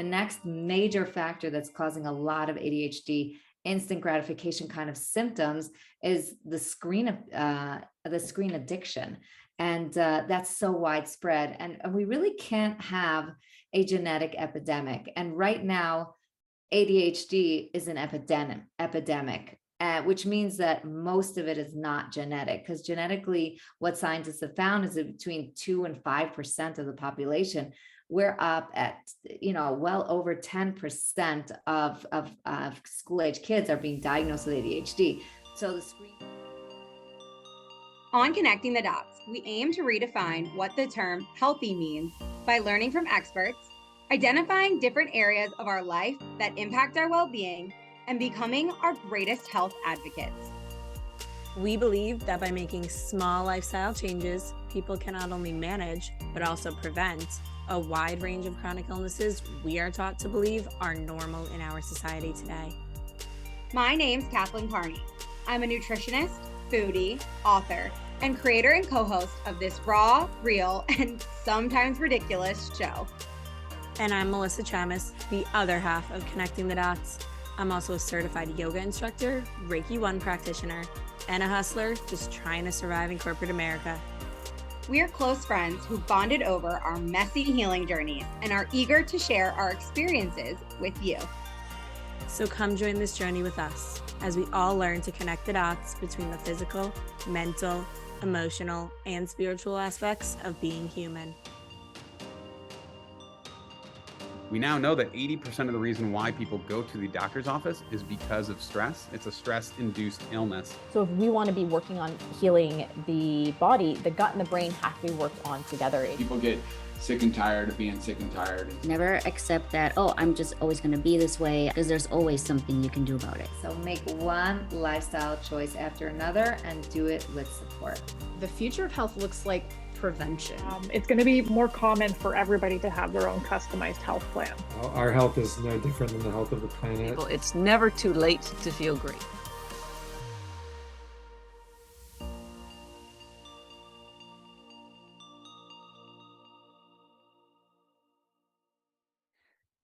The next major factor that's causing a lot of ADHD instant gratification kind of symptoms is the screen addiction. And that's so widespread. And we really can't have a genetic epidemic. And right now, ADHD is an epidemic, which means that most of it is not genetic, because genetically, what scientists have found is that between 2 and 5% of the population, we're up at, well over 10% of school-age kids are being diagnosed with ADHD. So the screen. On Connecting the Dots, we aim to redefine what the term healthy means by learning from experts, identifying different areas of our life that impact our well-being, and becoming our greatest health advocates. We believe that by making small lifestyle changes, people can not only manage, but also prevent a wide range of chronic illnesses we are taught to believe are normal in our society today. My name's Kathleen Carney. I'm a nutritionist, foodie, author, and creator and co-host of this raw, real, and sometimes ridiculous show. And I'm Melissa Chamis, the other half of Connecting the Dots. I'm also a certified yoga instructor, Reiki 1 practitioner, and a hustler just trying to survive in corporate America. We are close friends who bonded over our messy healing journeys and are eager to share our experiences with you. So come join this journey with us as we all learn to connect the dots between the physical, mental, emotional, and spiritual aspects of being human. We now know that 80% of the reason why people go to the doctor's office is because of stress. It's a stress-induced illness. So if we want to be working on healing the body, the gut and the brain have to be worked on together. People get sick and tired of being sick and tired. Never accept that, oh, I'm just always going to be this way, because there's always something you can do about it. So make one lifestyle choice after another and do it with support. The future of health looks like prevention. It's going to be more common for everybody to have their own customized health plan. Our health is no different than the health of the planet. It's never too late to feel great.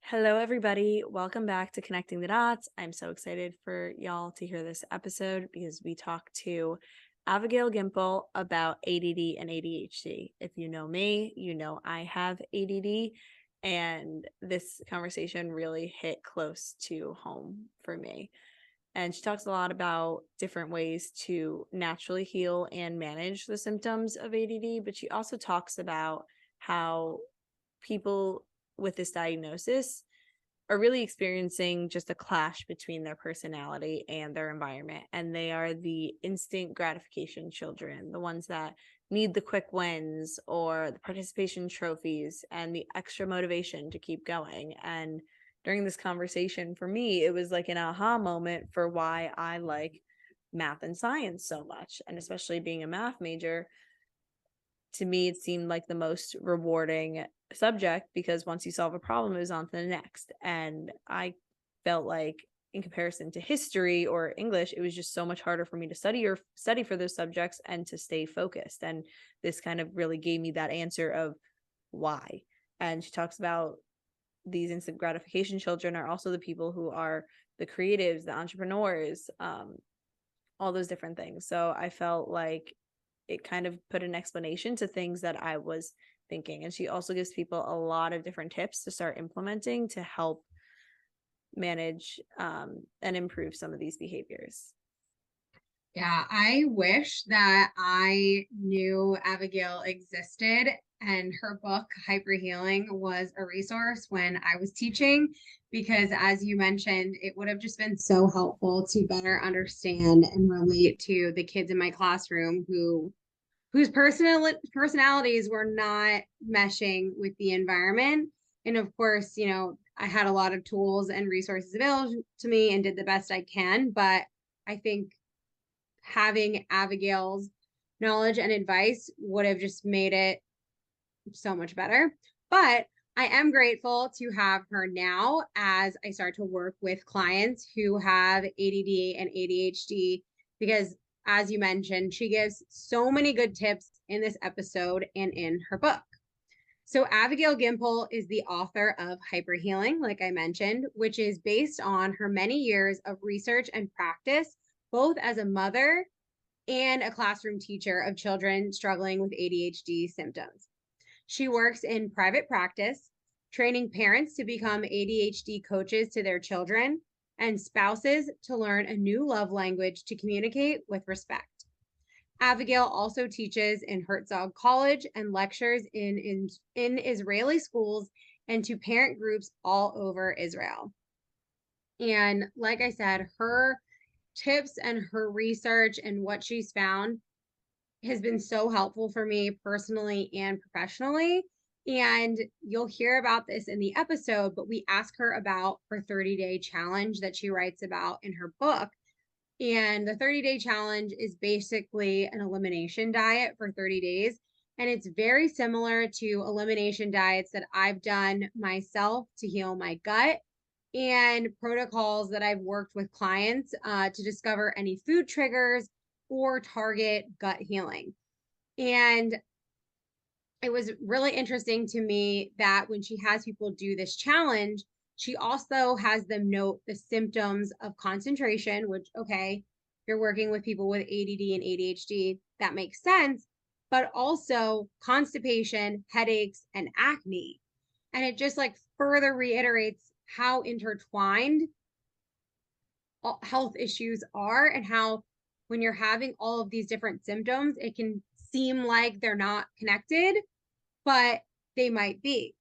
Hello, everybody. Welcome back to Connecting the Dots. I'm so excited for y'all to hear this episode because we talked to Avigail Gimpel about ADD and ADHD. If you know me, you know I have ADD, and this conversation really hit close to home for me. And she talks a lot about different ways to naturally heal and manage the symptoms of ADD, but she also talks about how people with this diagnosis are really experiencing just a clash between their personality and their environment. And they are the instant gratification children, the ones that need the quick wins or the participation trophies and the extra motivation to keep going. And during this conversation, for me, it was like an aha moment for why I like math and science so much. And especially being a math major, to me, it seemed like the most rewarding subject, because once you solve a problem, it was on to the next. And I felt like in comparison to history or English, it was just so much harder for me to study for those subjects and to stay focused. And this kind of really gave me that answer of why. And she talks about these instant gratification children are also the people who are the creatives, the entrepreneurs, all those different things. So I felt like it kind of put an explanation to things that I was thinking. And she also gives people a lot of different tips to start implementing to help manage and improve some of these behaviors. Yeah, I wish that I knew Abigail existed and her book, HyperHealing, was a resource when I was teaching, because as you mentioned, it would have just been so helpful to better understand and relate to the kids in my classroom whose personalities were not meshing with the environment. And of course, I had a lot of tools and resources available to me and did the best I can. But I think having Abigail's knowledge and advice would have just made it so much better. But I am grateful to have her now as I start to work with clients who have ADD and ADHD, because as you mentioned, she gives so many good tips in this episode and in her book. So Abigail Gimpel is the author of HyperHealing, like I mentioned, which is based on her many years of research and practice, both as a mother and a classroom teacher of children struggling with ADHD symptoms. She works in private practice, training parents to become ADHD coaches to their children and spouses to learn a new love language to communicate with respect. Abigail also teaches in Herzog College and lectures in Israeli schools and to parent groups all over Israel. And like I said, her tips and her research and what she's found has been so helpful for me personally and professionally. And you'll hear about this in the episode, but we ask her about her 30-day challenge that she writes about in her book. And the 30-day challenge is basically an elimination diet for 30 days. And it's very similar to elimination diets that I've done myself to heal my gut and protocols that I've worked with clients to discover any food triggers or target gut healing. And it was really interesting to me that when she has people do this challenge, she also has them note the symptoms of concentration, which, okay, you're working with people with ADD and ADHD, that makes sense, but also constipation, headaches, and acne. And it just like further reiterates how intertwined health issues are and how when you're having all of these different symptoms, it can seem like they're not connected, but they might be.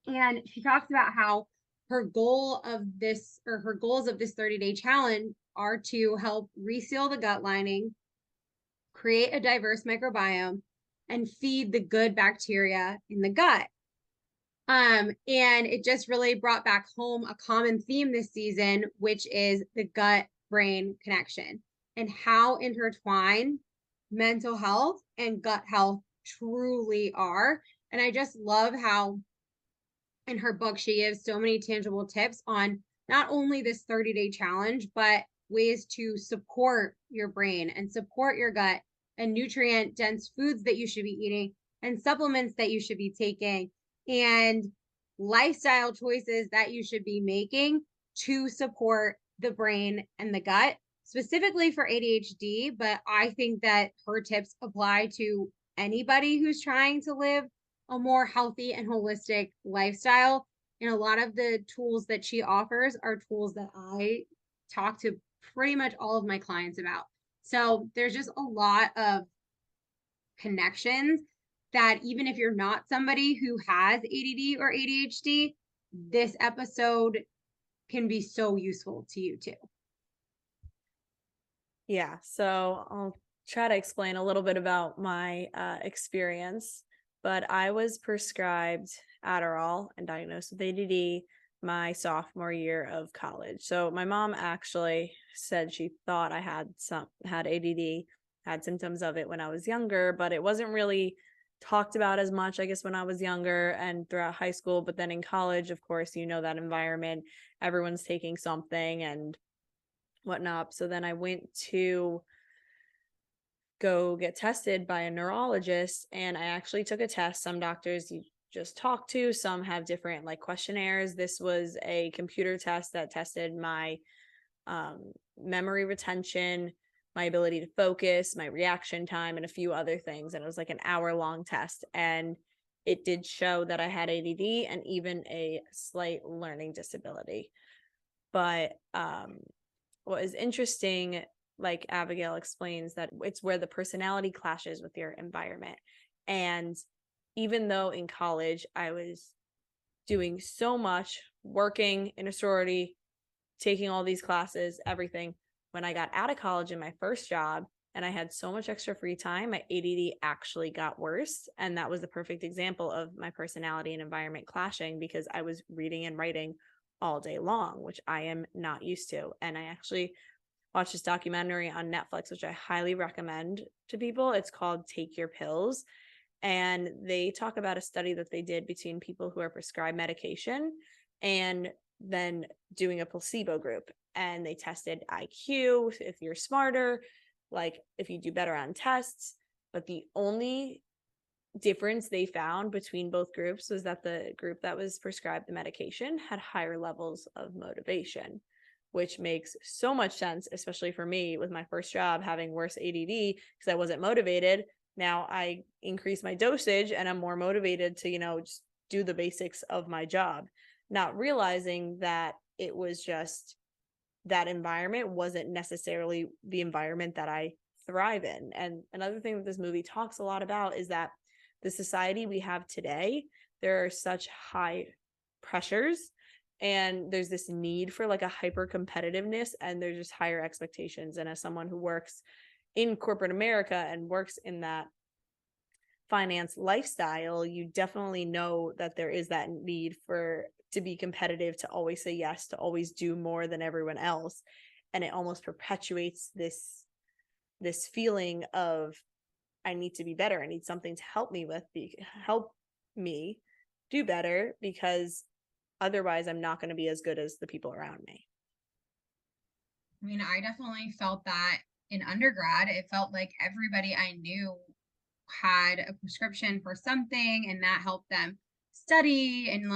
And she talks about how her goal of this, or her goals of this 30-day challenge, are to help reseal the gut lining, create a diverse microbiome, and feed the good bacteria in the gut. And it just really brought back home a common theme this season, which is the gut-brain connection and how intertwined mental health and gut health truly are. And I just love how in her book, she gives so many tangible tips on not only this 30-day challenge, but ways to support your brain and support your gut and nutrient dense foods that you should be eating and supplements that you should be taking and lifestyle choices that you should be making to support the brain and the gut, specifically for ADHD. But I think that her tips apply to anybody who's trying to live a more healthy and holistic lifestyle. And a lot of the tools that she offers are tools that I talk to pretty much all of my clients about. So there's just a lot of connections that even if you're not somebody who has ADD or ADHD, this episode can be so useful to you too. Yeah, so I'll try to explain a little bit about my experience. But I was prescribed Adderall and diagnosed with ADD my sophomore year of college. So my mom actually said she thought I had ADD, had symptoms of it when I was younger, but it wasn't really talked about as much, I guess, when I was younger and throughout high school. But then in college, of course, you know, that environment, everyone's taking something and whatnot. So then I went to go get tested by a neurologist, and I actually took a test. Some doctors you just talk to, some have different like questionnaires. This was a computer test that tested my memory retention, my ability to focus, my reaction time, and a few other things. And it was like an hour-long test, and it did show that I had ADD and even a slight learning disability. But what is interesting, like Abigail explains, that it's where the personality clashes with your environment. And even though in college I was doing so much, working in a sorority, taking all these classes, everything, when I got out of college in my first job and I had so much extra free time, my ADD actually got worse. And that was the perfect example of my personality and environment clashing, because I was reading and writing all day long, which I am not used to. And I actually watched this documentary on Netflix, which I highly recommend to people. It's called Take Your Pills. And they talk about a study that they did between people who are prescribed medication and then doing a placebo group. And they tested IQ, if you're smarter, like if you do better on tests. But the only difference they found between both groups was that the group that was prescribed the medication had higher levels of motivation, which makes so much sense, especially for me with my first job having worse ADD because I wasn't motivated. Now I increase my dosage and I'm more motivated to, just do the basics of my job, not realizing that it was just that environment wasn't necessarily the environment that I thrive in. And another thing that this movie talks a lot about is that the society we have today, there are such high pressures and there's this need for like a hyper competitiveness and there's just higher expectations. And as someone who works in corporate America and works in that finance lifestyle, you definitely know that there is that need to be competitive, to always say yes, to always do more than everyone else. And it almost perpetuates this feeling of, I need to be better. I need something to help me do better, because otherwise I'm not going to be as good as the people around me. I mean, I definitely felt that in undergrad. It felt like everybody I knew had a prescription for something and that helped them study. And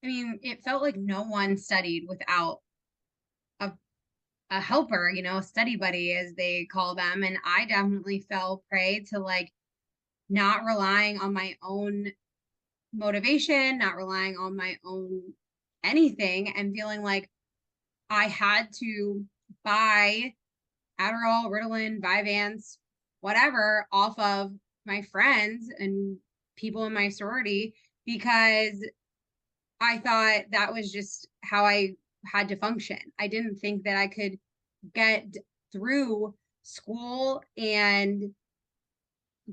it felt like no one studied without a helper, a study buddy as they call them. And I definitely fell prey to not relying on my own motivation, not relying on my own anything, and feeling like I had to buy Adderall, Ritalin, Vyvanse, whatever off of my friends and people in my sorority because I thought that was just how I had to function. I didn't think that I could get through school and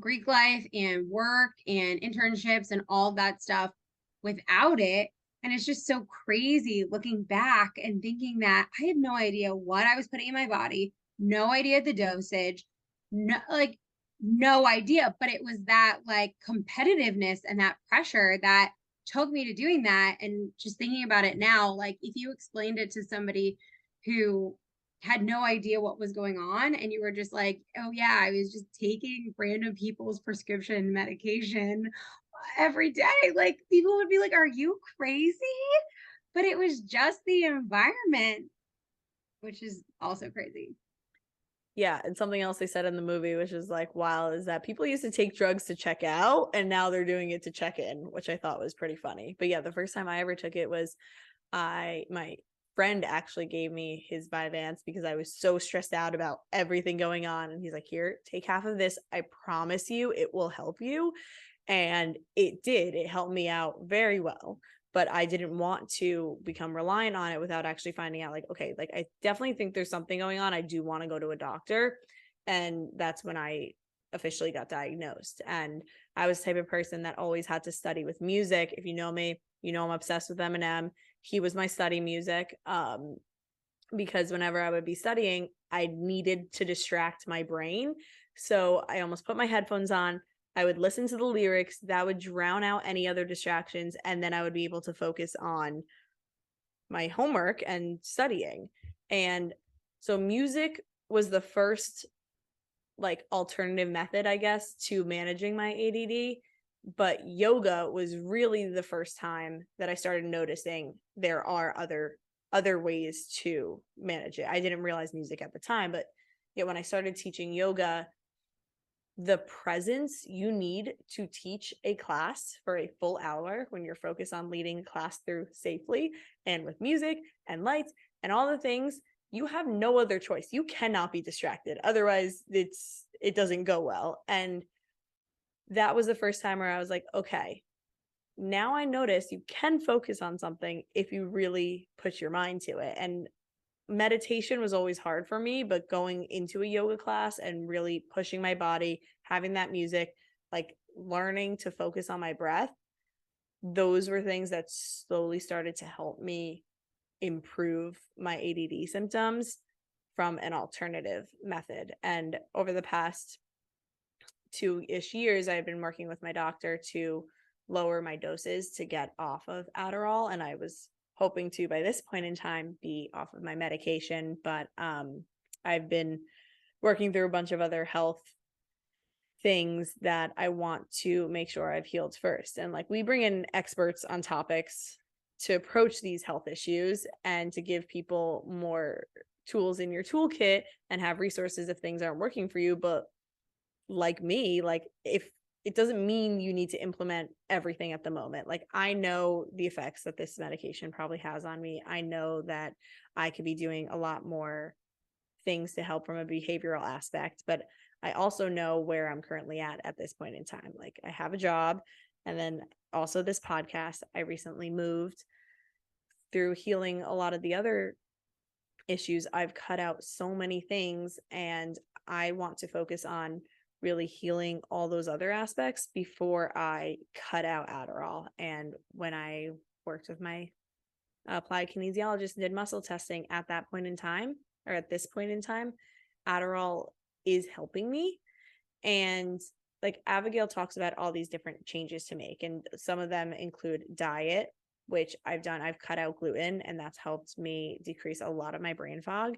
Greek life and work and internships and all that stuff without it. And it's just so crazy looking back and thinking that I had no idea what I was putting in my body, no idea the dosage, no idea. But it was that competitiveness and that pressure that took me to doing that. And just thinking about it now, if you explained it to somebody who had no idea what was going on and you were just like, oh yeah, I was just taking random people's prescription medication every day, people would be like, are you crazy? But it was just the environment, which is also crazy. Yeah, and something else they said in the movie, which is wow, is that people used to take drugs to check out and now they're doing it to check in, which I thought was pretty funny. But yeah, the first time I ever took it was my friend actually gave me his Vyvanse because I was so stressed out about everything going on. And he's like, here, take half of this. I promise you it will help you. And it did. It helped me out very well. But I didn't want to become reliant on it without actually finding out okay, I definitely think there's something going on. I do want to go to a doctor. And that's when I officially got diagnosed. And I was the type of person that always had to study with music. If you know me, you know I'm obsessed with Eminem. He was my study music because whenever I would be studying, I needed to distract my brain. So I almost put my headphones on. I would listen to the lyrics that would drown out any other distractions. And then I would be able to focus on my homework and studying. And so music was the first alternative method, I guess, to managing my ADD. But yoga was really the first time that I started noticing there are other ways to manage it. I didn't realize music at the time, but when I started teaching yoga, the presence you need to teach a class for a full hour when you're focused on leading class through safely and with music and lights and all the things, you have no other choice. You cannot be distracted. Otherwise, it doesn't go well. And that was the first time where I was like, okay, now I notice you can focus on something if you really put your mind to it. And meditation was always hard for me, but going into a yoga class and really pushing my body, having that music, learning to focus on my breath, those were things that slowly started to help me improve my ADD symptoms from an alternative method. And over the past 2-ish years, I've been working with my doctor to lower my doses to get off of Adderall. And I was hoping to, by this point in time, be off of my medication. But I've been working through a bunch of other health things that I want to make sure I've healed first. And like we bring in experts on topics to approach these health issues and to give people more tools in your toolkit and have resources if things aren't working for you. But like me, like if it doesn't mean you need to implement everything at the moment. Like I know the effects that this medication probably has on me. I know that I could be doing a lot more things to help from a behavioral aspect, but I also know where I'm currently at this point in time. Like I have a job, and then also this podcast. I recently moved. Through healing a lot of the other issues, I've cut out so many things, and I want to focus on really healing all those other aspects before I cut out Adderall. And when I worked with my applied kinesiologist and did muscle testing at that point in time, or at this point in time, Adderall is helping me. And like Abigail talks about all these different changes to make, and some of them include diet, which I've done. I've cut out gluten, and that's helped me decrease a lot of my brain fog.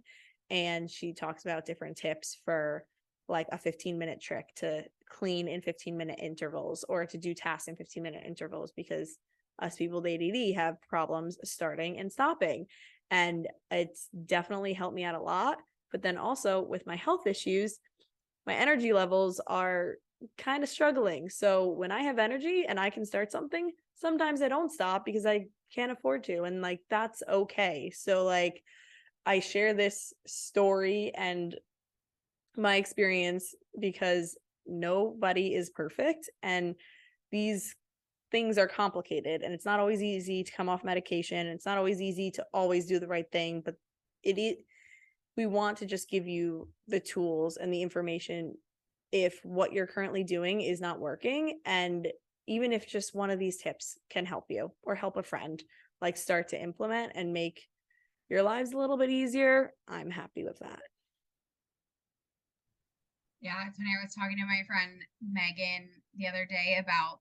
And she talks about different tips for like a 15-minute trick to clean in 15-minute intervals, or to do tasks in 15-minute intervals, because us people with ADD have problems starting and stopping. And it's definitely helped me out a lot. But then also with my health issues, my energy levels are kind of struggling. So when I have energy and I can start something, sometimes I don't stop because I can't afford to. And like, that's okay. So like, I share this story and my experience because nobody is perfect. And these things are complicated, and it's not always easy to come off medication. It's not always easy to always do the right thing, but we want to just give you the tools and the information if what you're currently doing is not working. And even if just one of these tips can help you or help a friend, like start to implement and make your lives a little bit easier, I'm happy with that. Yeah, it's when I was talking to my friend Megan the other day about,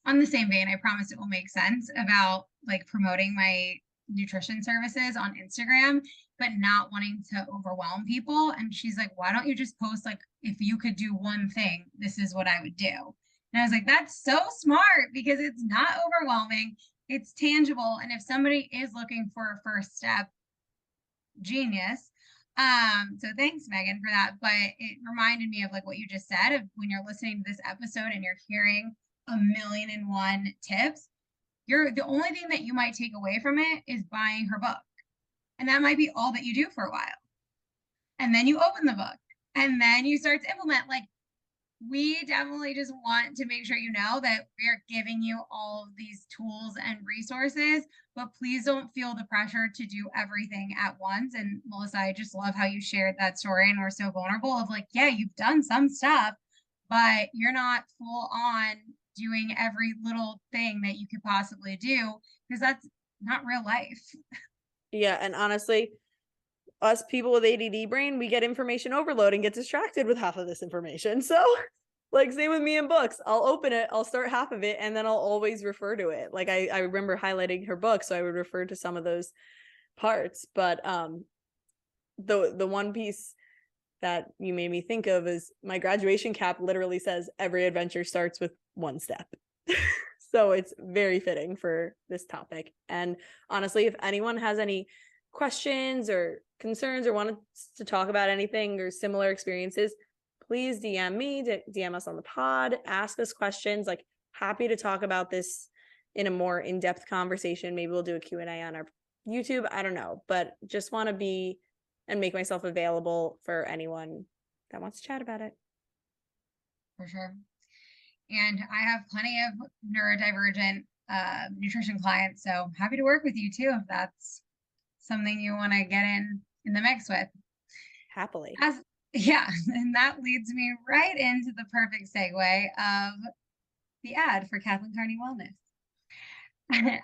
on the same vein, I promise it will make sense, about like promoting my nutrition services on Instagram, but not wanting to overwhelm people. And she's like, why don't you just post like, if you could do one thing, this is what I would do. And I was like, that's so smart, because it's not overwhelming, it's tangible. And if somebody is looking for a first step, genius. So thanks, Megan, for that. But it reminded me of like what you just said, of when you're listening to this episode and you're hearing 1,000,001 tips, the only thing that you might take away from it is buying her book. And that might be all that you do for a while. And then you open the book and then you start to implement. Like, we definitely just want to make sure you know that we're giving you all of these tools and resources, but please don't feel the pressure to do everything at once. And Melissa, I just love how you shared that story and we're so vulnerable of like, yeah, you've done some stuff, but you're not full on doing every little thing that you could possibly do, because that's not real life. Yeah. And honestly, us people with ADD brain, we get information overload and get distracted with half of this information. So like, same with me in books. I'll open it, I'll start half of it, and then I'll always refer to it. Like I remember highlighting her book, so I would refer to some of those parts. But the one piece that you made me think of is my graduation cap literally says every adventure starts with one step. So it's very fitting for this topic. And honestly, if anyone has any questions or concerns or wanted to talk about anything or similar experiences, please DM me, DM us on the pod, ask us questions. Like, happy to talk about this in a more in-depth conversation. Maybe we'll do a Q&A on our YouTube. I don't know, but just want to be and make myself available for anyone that wants to chat about it. For sure. And I have plenty of neurodivergent nutrition clients, so happy to work with you too if that's something you want to get in the mix with. Happily. Yeah, and that leads me right into the perfect segue of the ad for Kathleen Carney Wellness.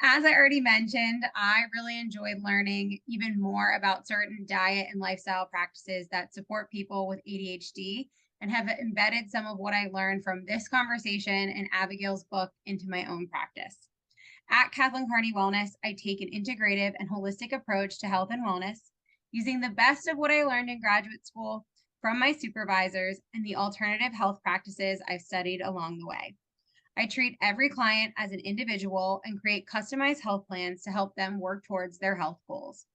As I already mentioned, I really enjoyed learning even more about certain diet and lifestyle practices that support people with ADHD, and have embedded some of what I learned from this conversation and Abigail's book into my own practice. At Kathleen Carney Wellness, I take an integrative and holistic approach to health and wellness, using the best of what I learned in graduate school, from my supervisors, and the alternative health practices I've studied along the way. I treat every client as an individual and create customized health plans to help them work towards their health goals.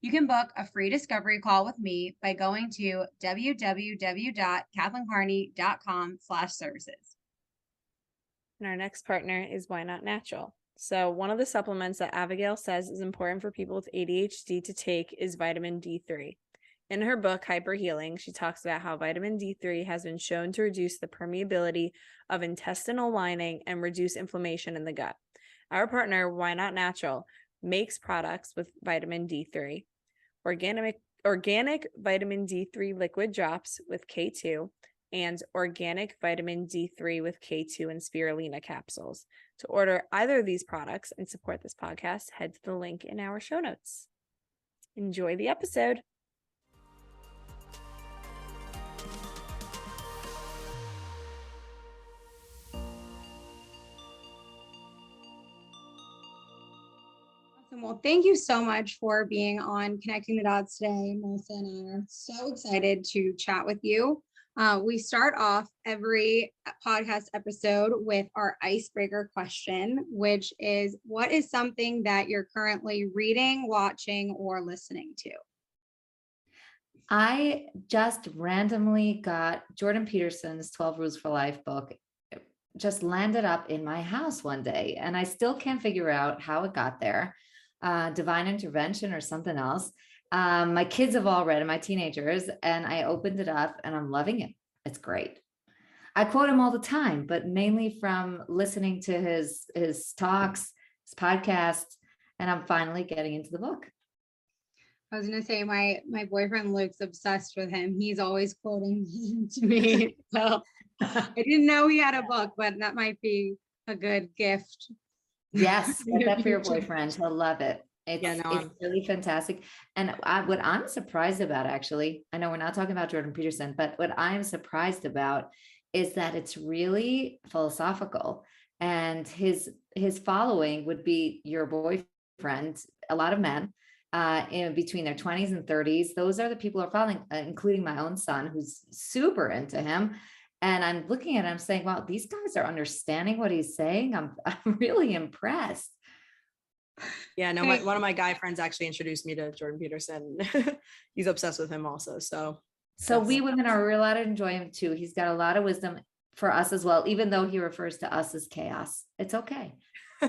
You can book a free discovery call with me by going to www.kathleencarney.com/services. And our next partner is Why Not Natural. So one of the supplements that Abigail says is important for people with ADHD to take is vitamin D3. In her book, HyperHealing, she talks about how vitamin D3 has been shown to reduce the permeability of intestinal lining and reduce inflammation in the gut. Our partner, Why Not Natural, makes products with vitamin D3, organic vitamin D3 liquid drops with K2, and organic vitamin D3 with K2 and spirulina capsules. To order either of these products and support this podcast, head to the link in our show notes. Enjoy the episode. Well, thank you so much for being on Connecting the Dots today. Melissa and I are so excited to chat with you. We start off every podcast episode with our icebreaker question, which is, what is something that you're currently reading, watching, or listening to? I just randomly got Jordan Peterson's 12 Rules for Life book. It just landed up in my house one day, and I still can't figure out how it got there. Divine intervention or something else. My kids have all read it, my teenagers, and I opened it up and I'm loving it. It's great. I quote him all the time, but mainly from listening to his talks, his podcasts, and I'm finally getting into the book. I was going to say, my boyfriend Luke's obsessed with him. He's always quoting him to me. So I didn't know he had a book, but that might be a good gift. Yes, get that for your boyfriend. He'll love it. It's really fantastic. And what I'm surprised about, actually, I know we're not talking about Jordan Peterson, but what I'm surprised about is that it's really philosophical, and his following would be your boyfriend, a lot of men in between their 20s and 30s. Those are the people who are following, including my own son, who's super into him. And I'm looking at him saying, wow, these guys are understanding what he's saying. I'm really impressed. Yeah, no, one of my guy friends actually introduced me to Jordan Peterson. He's obsessed with him also. So we women are allowed to enjoy him too. He's got a lot of wisdom for us as well, even though he refers to us as chaos. It's okay. we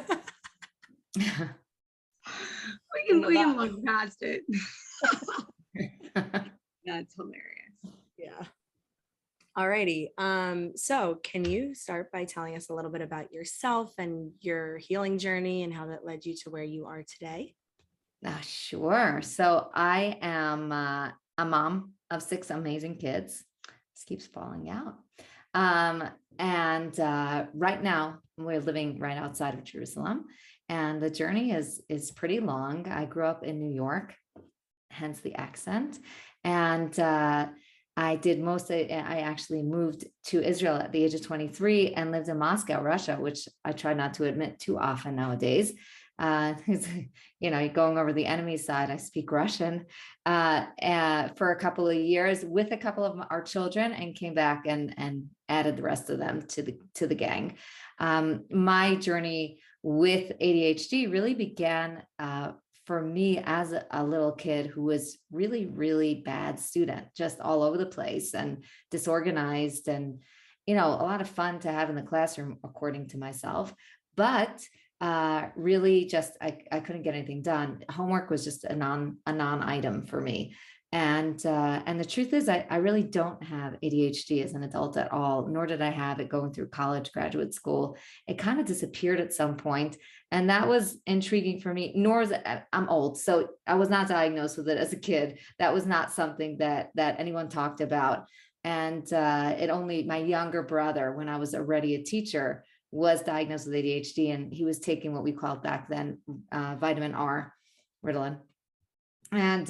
can look past it. That's hilarious. Yeah. Alrighty. So can you start by telling us a little bit about yourself and your healing journey and how that led you to where you are today? Sure. So I am a mom of 6 amazing kids. This keeps falling out. And right now we're living right outside of Jerusalem, and the journey is pretty long. I grew up in New York, hence the accent. And I actually moved to Israel at the age of 23 and lived in Moscow, Russia, which I try not to admit too often nowadays. Going over the enemy side, I speak Russian for a couple of years with a couple of our children, and came back and added the rest of them to the gang. My journey with ADHD really began for me as a little kid who was really, really bad student, just all over the place and disorganized, and, a lot of fun to have in the classroom, according to myself. But really just, I couldn't get anything done. Homework was just a non-item for me. And the truth is, I really don't have ADHD as an adult at all, nor did I have it going through college, graduate school. It kind of disappeared at some point. And that was intriguing for me, I'm old, so I was not diagnosed with it as a kid. That was not something that anyone talked about. And my younger brother, when I was already a teacher, was diagnosed with ADHD, and he was taking what we called back then vitamin R, Ritalin. And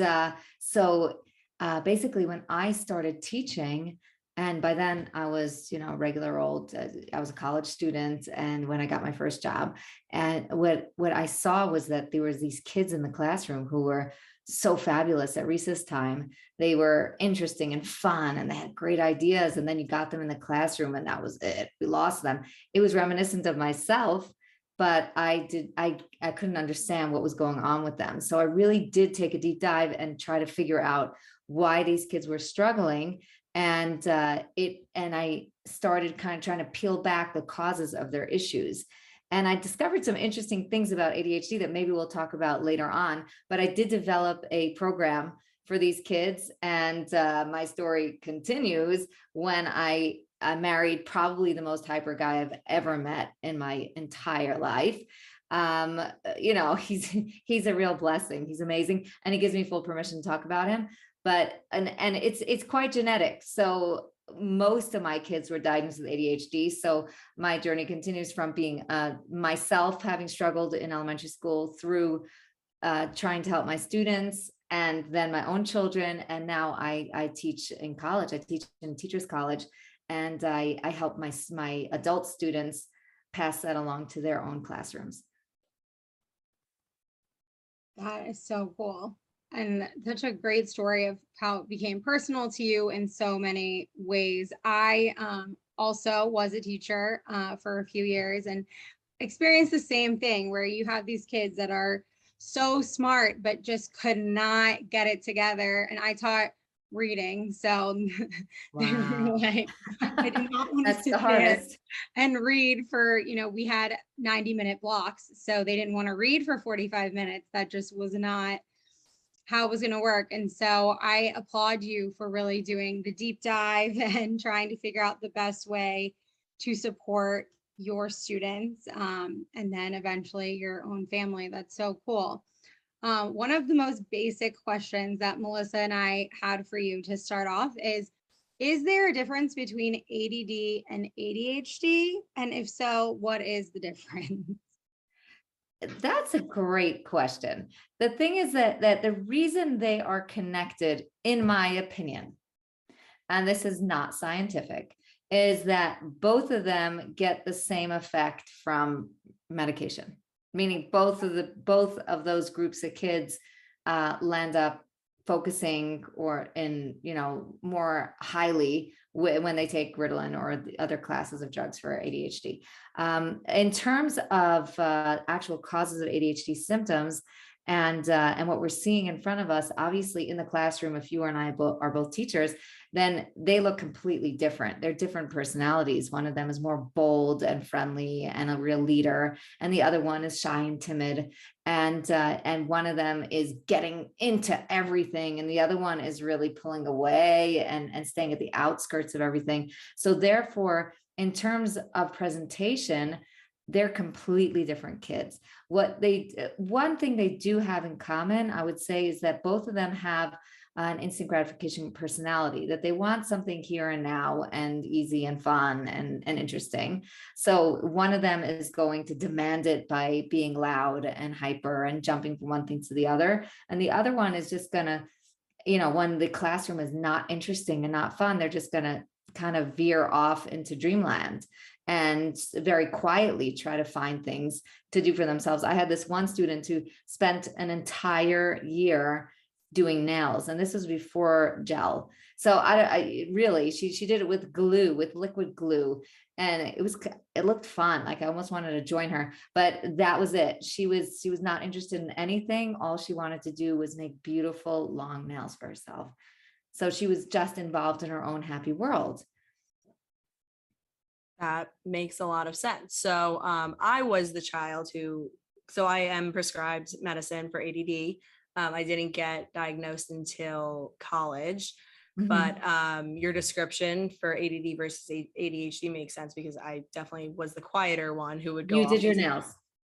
basically when I started teaching, and by then I was, regular old, I was a college student. And when I got my first job, and what I saw was that there was these kids in the classroom who were so fabulous at recess time. They were interesting and fun, and they had great ideas. And then you got them in the classroom and that was it. We lost them. It was reminiscent of myself, but I couldn't understand what was going on with them. So I really did take a deep dive and try to figure out why these kids were struggling. And I started kind of trying to peel back the causes of their issues. And I discovered some interesting things about ADHD that maybe we'll talk about later on, but I did develop a program for these kids. And my story continues when I married probably the most hyper guy I've ever met in my entire life. He's a real blessing. He's amazing. And he gives me full permission to talk about him. But, and it's quite genetic. So most of my kids were diagnosed with ADHD. So my journey continues from being myself having struggled in elementary school through trying to help my students and then my own children. And now I teach in college. I teach in teachers college, and I help my adult students pass that along to their own classrooms. That is so cool. And such a great story of how it became personal to you in so many ways. I also was a teacher for a few years and experienced the same thing, where you have these kids that are so smart, but just could not get it together. And I taught reading. So they were like, I did not want to sit there and read for, we had 90-minute blocks. So they didn't want to read for 45 minutes. That just was not how it was going to work. And so I applaud you for really doing the deep dive and trying to figure out the best way to support your students and then eventually your own family. That's so cool. One of the most basic questions that Melissa and I had for you to start off is there a difference between ADD and ADHD? And if so, what is the difference? That's a great question. The thing is that the reason they are connected, in my opinion, and this is not scientific, is that both of them get the same effect from medication, meaning both of those groups of kids land up focusing or in, more highly when they take Ritalin or the other classes of drugs for ADHD. In terms of actual causes of ADHD symptoms and what we're seeing in front of us, obviously in the classroom, if you and I are both teachers, then they look completely different. They're different personalities. One of them is more bold and friendly and a real leader, and the other one is shy and timid. And one of them is getting into everything, and the other one is really pulling away and staying at the outskirts of everything. So therefore, in terms of presentation, they're completely different kids. One thing they do have in common, I would say, is that both of them have an instant gratification personality, that they want something here and now and easy and fun and interesting. So one of them is going to demand it by being loud and hyper and jumping from one thing to the other. And the other one is just gonna, when the classroom is not interesting and not fun, they're just gonna kind of veer off into dreamland and very quietly try to find things to do for themselves. I had this one student who spent an entire year doing nails, and this was before gel. So I really, she did it with glue, with liquid glue, and it looked fun. Like I almost wanted to join her, but that was it. She was not interested in anything. All she wanted to do was make beautiful long nails for herself. So she was just involved in her own happy world. That makes a lot of sense. So I was the child so I am prescribed medicine for ADD. I didn't get diagnosed until college, but your description for ADD versus ADHD makes sense, because I definitely was the quieter one who would go. You did your nails.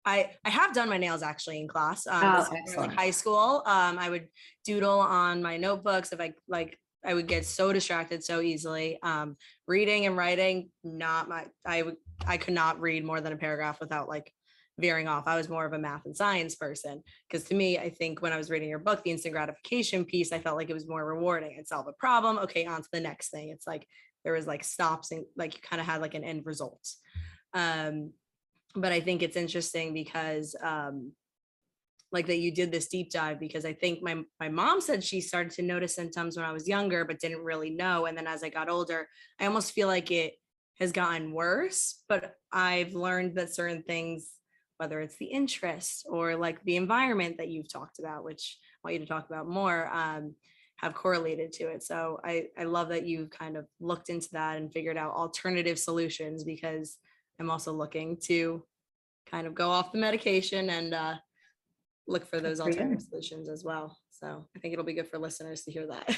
I have done my nails actually in class. Excellent. High school, I would doodle on my notebooks if I would get so distracted so easily. Reading and writing, I could not read more than a paragraph without veering off. I was more of a math and science person, because to me, I think when I was reading your book, the instant gratification piece, I felt like it was more rewarding. I'd solve a problem. Okay, on to the next thing. It's like there was stops and you kind of had an end result. But I think it's interesting because like that you did this deep dive, because I think my mom said she started to notice symptoms when I was younger, but didn't really know. And then as I got older, I almost feel like it has gotten worse, but I've learned that certain things, whether it's the interest or like the environment that you've talked about, which I want you to talk about more, have correlated to it. So I love that you've kind of looked into that and figured out alternative solutions, because I'm also looking to kind of go off the medication and look for those alternative solutions as well. So I think it'll be good for listeners to hear that.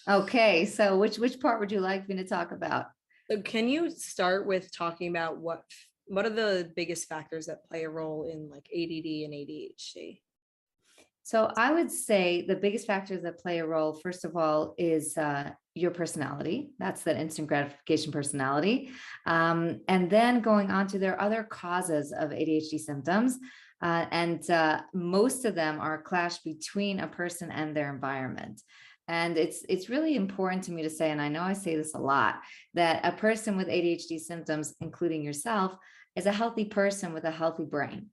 Okay, so which part would you like me to talk about? So can you start with talking about what are the biggest factors that play a role in like ADD and ADHD? So I would say the biggest factors that play a role, first of all, is your personality. That's that instant gratification personality. And then going on to their other causes of ADHD symptoms. And most of them are a clash between a person and their environment. And it's really important to me to say, and I know I say this a lot, that a person with ADHD symptoms, including yourself, is a healthy person with a healthy brain.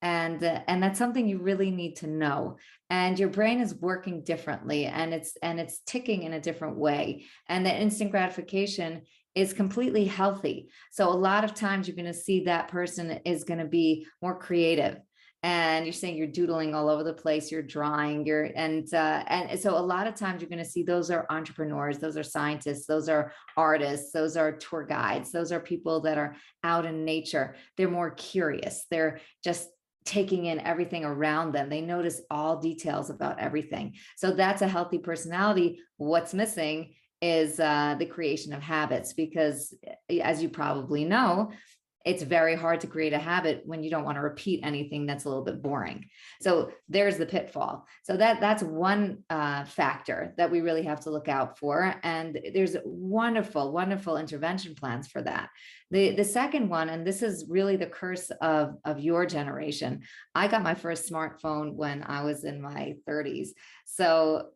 And that's something you really need to know. And your brain is working differently, and it's ticking in a different way. And the instant gratification is completely healthy. So a lot of times you're going to see that person is going to be more creative. And you're saying you're doodling all over the place, you're drawing, and so a lot of times you're going to see those are entrepreneurs, those are scientists, those are artists, those are tour guides, those are people that are out in nature. They're more curious. They're just taking in everything around them. They notice all details about everything. So that's a healthy personality. What's missing is the creation of habits, because as you probably know, it's very hard to create a habit when you don't want to repeat anything that's a little bit boring. So there's the pitfall. So that's one factor that we really have to look out for. And there's wonderful, wonderful intervention plans for that. The second one, and this is really the curse of your generation. I got my first smartphone when I was in my 30s. So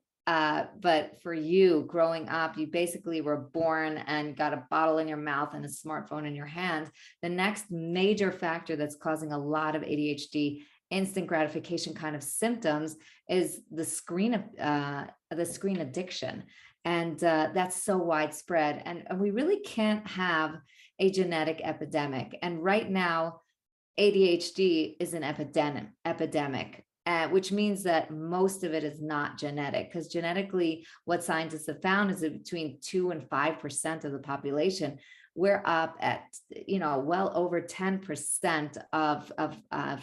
but for you growing up, you basically were born and got a bottle in your mouth and a smartphone in your hand. The next major factor that's causing a lot of ADHD instant gratification kind of symptoms is the screen addiction. And that's so widespread. And we really can't have a genetic epidemic. And right now, ADHD is an epidemic. Which means that most of it is not genetic, because genetically, what scientists have found is that between 2 and 5% of the population, we're up at, well over 10% of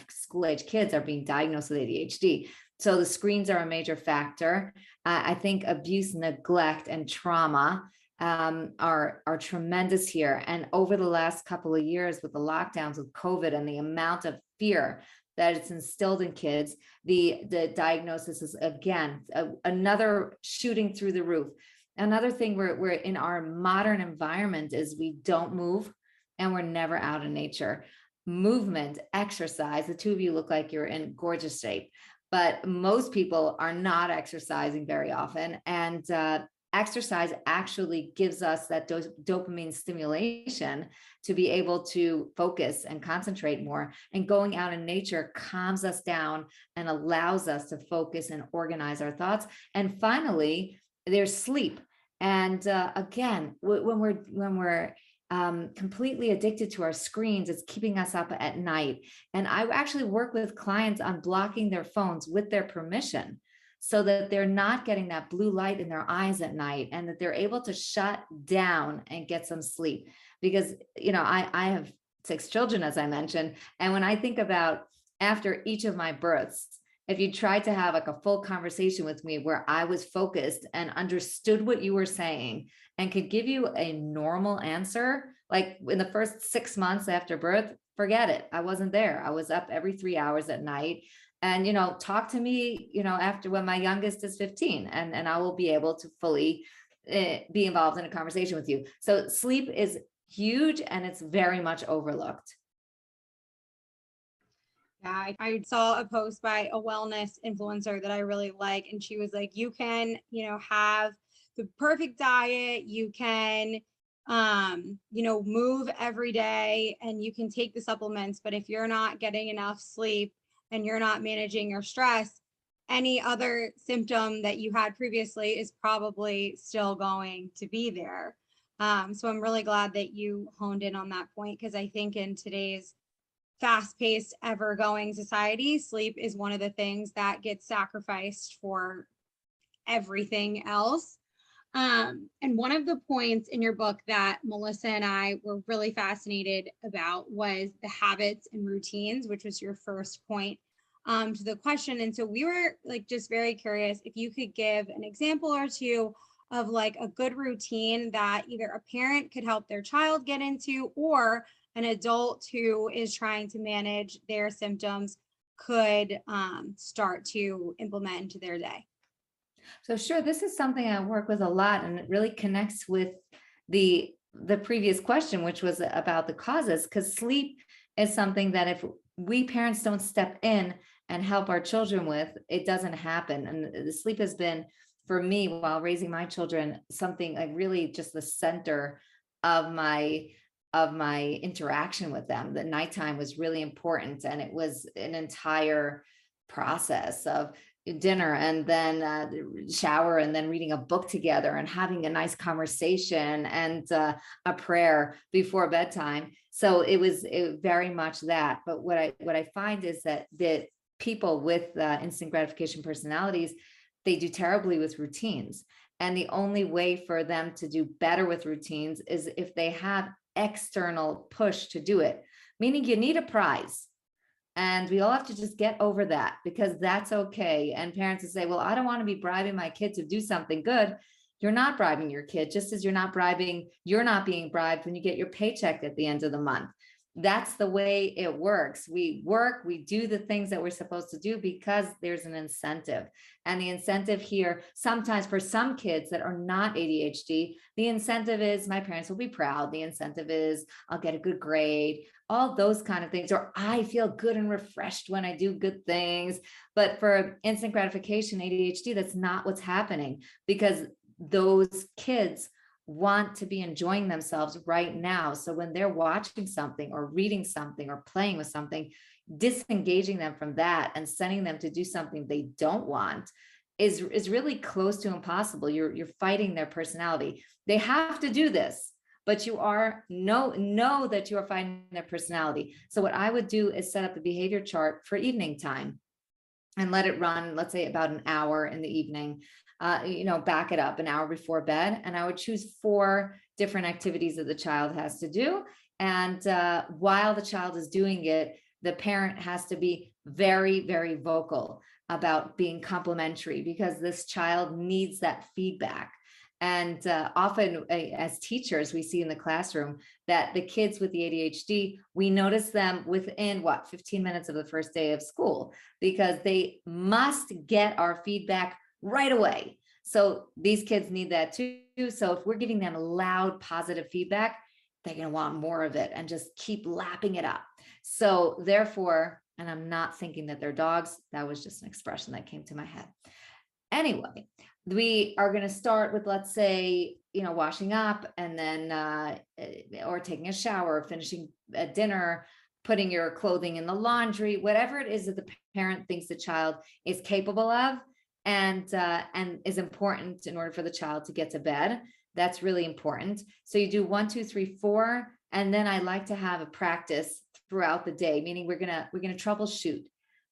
school-age kids are being diagnosed with ADHD. So the screens are a major factor. I think abuse, neglect, and trauma are tremendous here. And over the last couple of years with the lockdowns with COVID and the amount of fear that it's instilled in kids, the diagnosis is again another shooting through the roof. Another thing we're in our modern environment is we don't move, and we're never out in nature. Movement, exercise, the two of you look like you're in gorgeous shape, but most people are not exercising very often. And exercise actually gives us that dopamine stimulation to be able to focus and concentrate more. And going out in nature calms us down and allows us to focus and organize our thoughts. And finally, there's sleep. And again, when we're completely addicted to our screens, it's keeping us up at night. And I actually work with clients on blocking their phones with their permission, so that they're not getting that blue light in their eyes at night, and that they're able to shut down and get some sleep. Because, I have 6 children, as I mentioned. And when I think about after each of my births, if you tried to have like a full conversation with me where I was focused and understood what you were saying and could give you a normal answer, like in the first 6 months after birth, forget it. I wasn't there. I was up every 3 hours at night. And, talk to me, after when my youngest is 15, and I will be able to fully be involved in a conversation with you. So sleep is huge, and it's very much overlooked. Yeah, I saw a post by a wellness influencer that I really like. And she was like, you can, have the perfect diet. You can, move every day, and you can take the supplements. But if you're not getting enough sleep, and you're not managing your stress, any other symptom that you had previously is probably still going to be there. So I'm really glad that you honed in on that point, because I think in today's fast-paced, ever-going society, sleep is one of the things that gets sacrificed for everything else. And one of the points in your book that Melissa and I were really fascinated about was the habits and routines, which was your first point to the question. And so we were like just very curious if you could give an example or two of like a good routine that either a parent could help their child get into, or an adult who is trying to manage their symptoms could start to implement into their day. So sure, this is something I work with a lot, and it really connects with the previous question, which was about the causes, because sleep is something that if we parents don't step in and help our children with, it doesn't happen. And the sleep has been, for me, while raising my children, something like really just the center of my interaction with them. The nighttime was really important, and it was an entire process of dinner and then shower and then reading a book together and having a nice conversation and a prayer before bedtime. So it was very much that. But what I find is that people with instant gratification personalities, they do terribly with routines. And the only way for them to do better with routines is if they have external push to do it, meaning you need a prize. And we all have to just get over that, because that's okay. And parents will say, well, I don't want to be bribing my kid to do something good. You're not bribing your kid, just as you're not being bribed when you get your paycheck at the end of the month. That's the way it works. We work, we do the things that we're supposed to do because there's an incentive. And the incentive here, sometimes for some kids that are not ADHD, the incentive is my parents will be proud. The incentive is I'll get a good grade, all those kind of things, or I feel good and refreshed when I do good things. But for instant gratification, ADHD, that's not what's happening, because those kids want to be enjoying themselves right now. So when they're watching something or reading something or playing with something, disengaging them from that and sending them to do something they don't want is really close to impossible. You're fighting their personality. They have to do this, but you are know that you are fighting their personality. So what I would do is set up a behavior chart for evening time and let it run, let's say about an hour in the evening. Back it up an hour before bed. And I would choose 4 different activities that the child has to do. And while the child is doing it, the parent has to be very, very vocal about being complimentary, because this child needs that feedback. And often as teachers, we see in the classroom that the kids with the ADHD, we notice them within 15 minutes of the first day of school, because they must get our feedback right away. So these kids need that too. So if we're giving them loud, positive feedback, they're going to want more of it and just keep lapping it up. So therefore, and I'm not thinking that they're dogs, that was just an expression that came to my head. Anyway, we are going to start with, let's say, washing up, and then, or taking a shower, finishing a dinner, putting your clothing in the laundry, whatever it is that the parent thinks the child is capable of and is important in order for the child to get to bed. That's really important. So you do 1, 2, 3, 4, and then I like to have a practice throughout the day, meaning we're gonna troubleshoot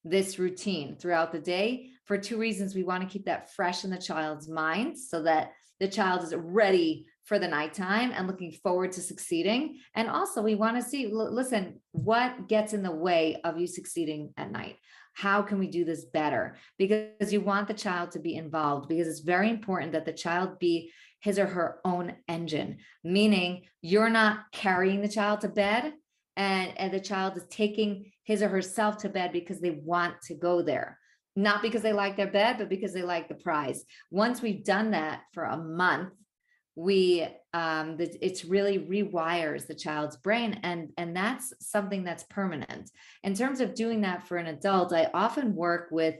this routine throughout the day for 2 reasons. We want to keep that fresh in the child's mind so that the child is ready for the nighttime and looking forward to succeeding. And also we want to see, listen, what gets in the way of you succeeding at night? How can we do this better? Because you want the child to be involved, because it's very important that the child be his or her own engine, meaning you're not carrying the child to bed and the child is taking his or herself to bed because they want to go there. Not because they like their bed, but because they like the prize. Once we've done that for a month, it's really rewires the child's brain, and that's something that's permanent. In terms of doing that for an adult, I often work with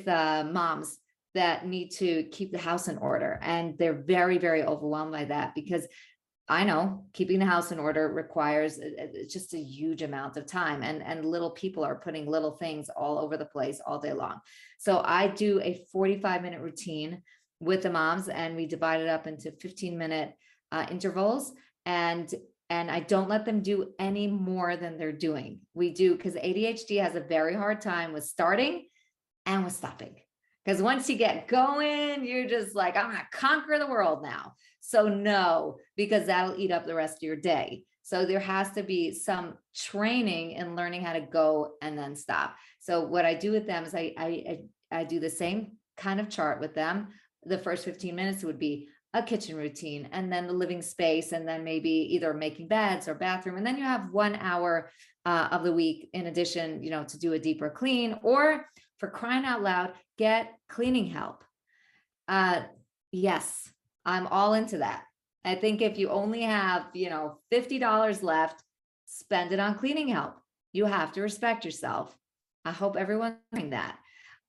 moms that need to keep the house in order, and they're very, very overwhelmed by that, because I know keeping the house in order requires it's just a huge amount of time, and little people are putting little things all over the place all day long. So I do a 45-minute routine with the moms, and we divide it up into 15-minute intervals, and I don't let them do any more than they're doing. We do, because ADHD has a very hard time with starting and with stopping. Because once you get going, you're just like, I'm gonna conquer the world now. So no, because that'll eat up the rest of your day. So there has to be some training in learning how to go and then stop. So what I do with them is I do the same kind of chart with them. The first 15 minutes would be a kitchen routine, and then the living space, and then maybe either making beds or bathroom. And then you have 1 hour of the week in addition, to do a deeper clean, or for crying out loud, get cleaning help. Yes, I'm all into that. I think if you only have, $50 left, spend it on cleaning help. You have to respect yourself. I hope everyone's doing that.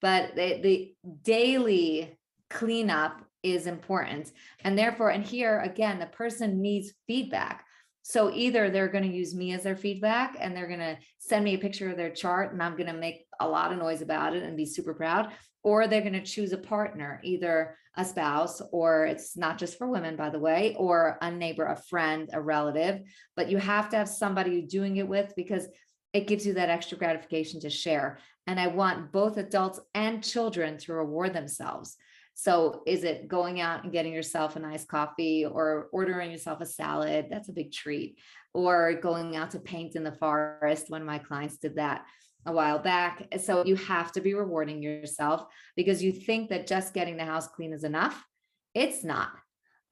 But the daily cleanup is important. And therefore, and here again, the person needs feedback. So either they're going to use me as their feedback, and they're going to send me a picture of their chart, and I'm going to make a lot of noise about it and be super proud, or they're going to choose a partner, either a spouse, or it's not just for women, by the way, or a neighbor, a friend, a relative. But you have to have somebody you're doing it with, because it gives you that extra gratification to share. And I want both adults and children to reward themselves. So is it going out and getting yourself a nice coffee, or ordering yourself a salad? That's a big treat. Or going out to paint in the forest. One of my clients did that a while back. So you have to be rewarding yourself, because you think that just getting the house clean is enough. It's not.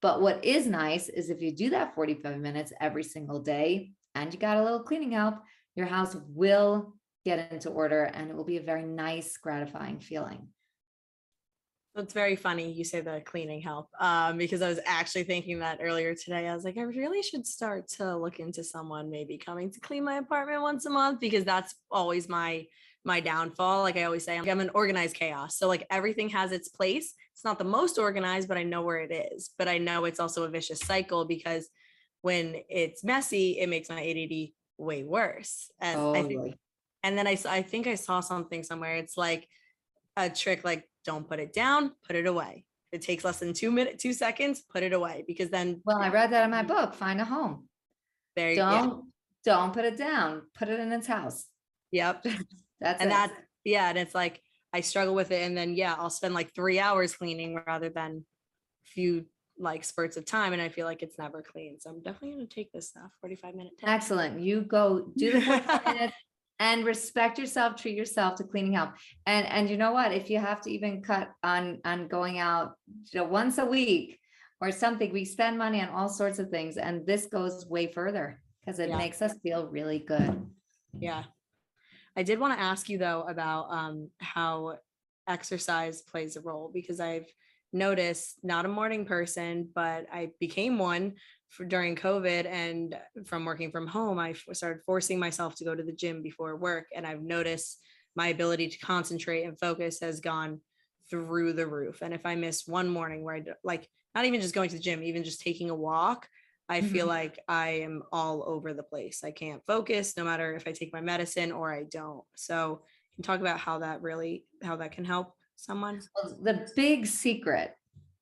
But what is nice is if you do that 45 minutes every single day, and you got a little cleaning help, your house will get into order, and it will be a very nice, gratifying feeling. It's very funny you say the cleaning help, because I was actually thinking that earlier today. I was like, I really should start to look into someone maybe coming to clean my apartment once a month, because that's always my downfall. Like I always say, I'm an organized chaos. So like everything has its place. It's not the most organized, but I know where it is. But I know it's also a vicious cycle, because when it's messy, it makes my ADD way worse. And Totally. I think I saw something somewhere. It's like a trick, like, don't put it down, put it away. If it takes less than 2 seconds, put it away, because then. Well, I read that in my book, Find a Home. There you go. Don't put it down, put it in its house. Yep. That's and it. And it's like, I struggle with it. And then, I'll spend like 3 hours cleaning rather than a few like spurts of time. And I feel like it's never clean. So I'm definitely going to take this 45-minute test. Excellent. You go do the 45 minutes. And respect yourself, treat yourself to cleaning help. And you know what, if you have to even cut on going out, once a week or something, we spend money on all sorts of things. And this goes way further, because it makes us feel really good. Yeah. I did want to ask you though about how exercise plays a role, because I've noticed, not a morning person, but I became one during COVID, and from working from home, I started forcing myself to go to the gym before work. And I've noticed my ability to concentrate and focus has gone through the roof. And if I miss one morning where not even just going to the gym, even just taking a walk, I feel like I am all over the place. I can't focus no matter if I take my medicine or I don't. So can you talk about how that can help someone? Well, the big secret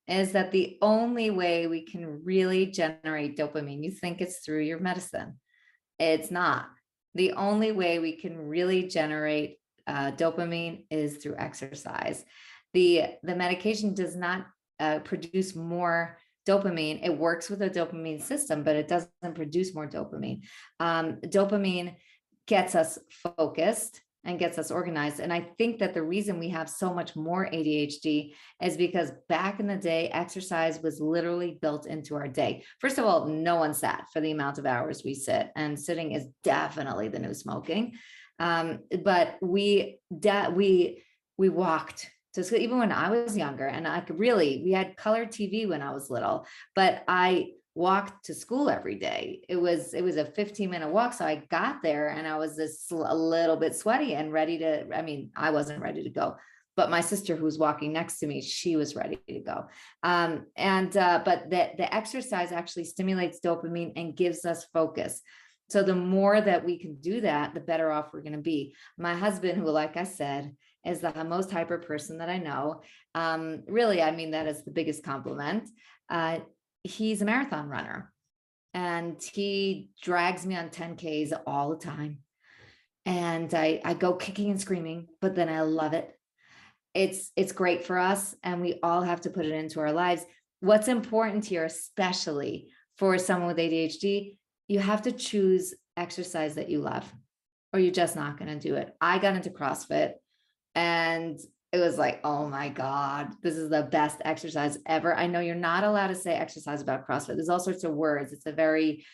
is that the only way we can really generate dopamine, you think it's through your medicine. It's not. The only way we can really generate dopamine is through exercise. The medication does not produce more dopamine. It works with the dopamine system, but it doesn't produce more dopamine. Dopamine gets us focused and gets us organized. And I think that the reason we have so much more ADHD is because back in the day, exercise was literally built into our day. First of all, no one sat for the amount of hours we sit, and sitting is definitely the new smoking. But we walked to school, even when I was younger, and we had color TV when I was little, but I walked to school every day. It was a 15-minute walk. So I got there and I was a little bit sweaty and I wasn't ready to go, but my sister who was walking next to me, she was ready to go. But the exercise actually stimulates dopamine and gives us focus. So the more that we can do that, the better off we're going to be. My husband, who, like I said, is the most hyper person that I know. Really, I mean that is the biggest compliment. He's a marathon runner, and he drags me on 10Ks all the time. And I go kicking and screaming, but then I love it. It's great for us, and we all have to put it into our lives. What's important here, especially for someone with ADHD, you have to choose exercise that you love, or you're just not going to do it. I got into CrossFit, and it was like, oh my God, this is the best exercise ever. I know you're not allowed to say exercise about CrossFit. There's all sorts of words. It's a very,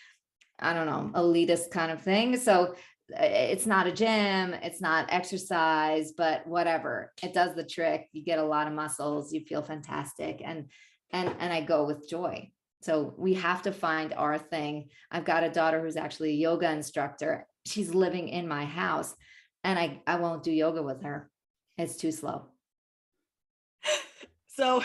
I don't know, elitist kind of thing. So it's not a gym, it's not exercise, but whatever, it does the trick. You get a lot of muscles, you feel fantastic. And I go with joy. So we have to find our thing. I've got a daughter who's actually a yoga instructor. She's living in my house, and I won't do yoga with her. It's too slow. So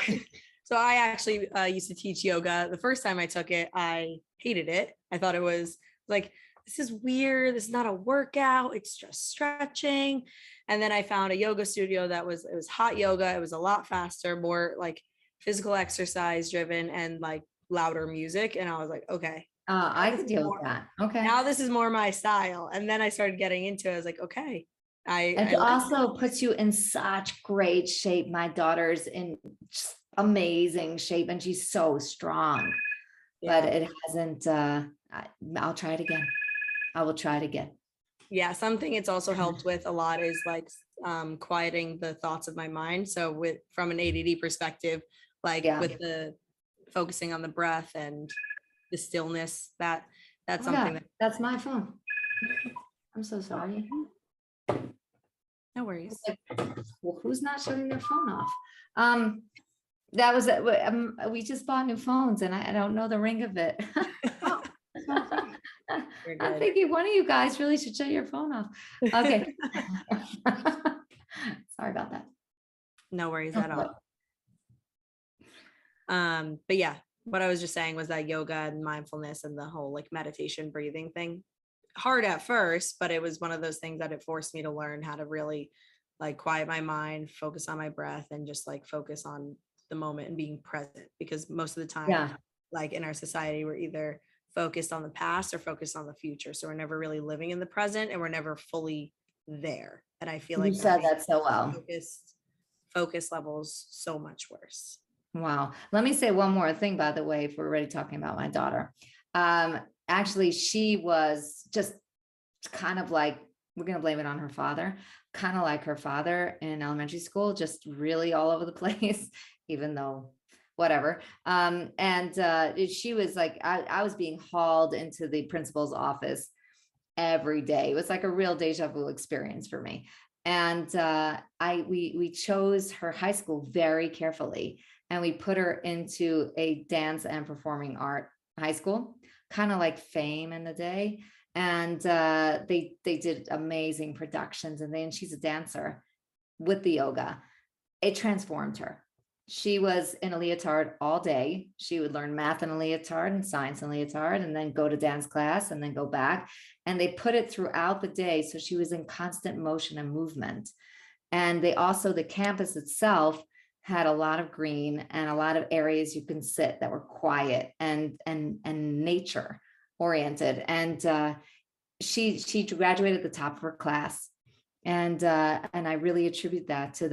I actually used to teach yoga. The first time I took it, I hated it. I thought it was like, this is weird. This is not a workout. It's just stretching. And then I found a yoga studio it was hot yoga. It was a lot faster, more like physical exercise driven, and like louder music. And I was like, okay. I could deal with that. Okay. Now this is more my style. And then I started getting into it. I was like, okay. It also puts you in such great shape. My daughter's in just amazing shape, and she's so strong. Yeah. But it hasn't, I'll try it again. I will try it again. Yeah, something it's also helped with a lot is like quieting the thoughts of my mind. So from an ADD perspective, like with the focusing on the breath and the stillness, that's something that's my phone. I'm so sorry. No worries. Well, who's not shutting their phone off? That was we just bought new phones, and I don't know the ring of it. I'm thinking one of you guys really should shut your phone off. Okay. Sorry about that. No worries at all. But yeah, what I was just saying was that yoga and mindfulness and the whole like meditation breathing thing, hard at first, but it was one of those things that it forced me to learn how to really like quiet my mind, focus on my breath, and just like focus on the moment and being present, because most of the time, like in our society, we're either focused on the past or focused on the future. So we're never really living in the present, and we're never fully there. And I feel like you said that so well. Focus levels so much worse. Wow. Let me say one more thing, by the way, if we're already talking about my daughter. Actually, she was just kind of like, we're going to blame it on her father, kind of like her father in elementary school, just really all over the place, even though whatever. She was like, I was being hauled into the principal's office every day. It was like a real deja vu experience for me. And we chose her high school very carefully, and we put her into a dance and performing art high school, kind of like Fame in the day. And they did amazing productions, and then she's a dancer with the yoga. It transformed her. She was in a leotard all day. She would learn math in a leotard and science in a leotard, and then go to dance class and then go back. And they put it throughout the day. So she was in constant motion and movement. And they also, the campus itself had a lot of green and a lot of areas you can sit that were quiet and nature oriented. And she graduated at the top of her class. And I really attribute that to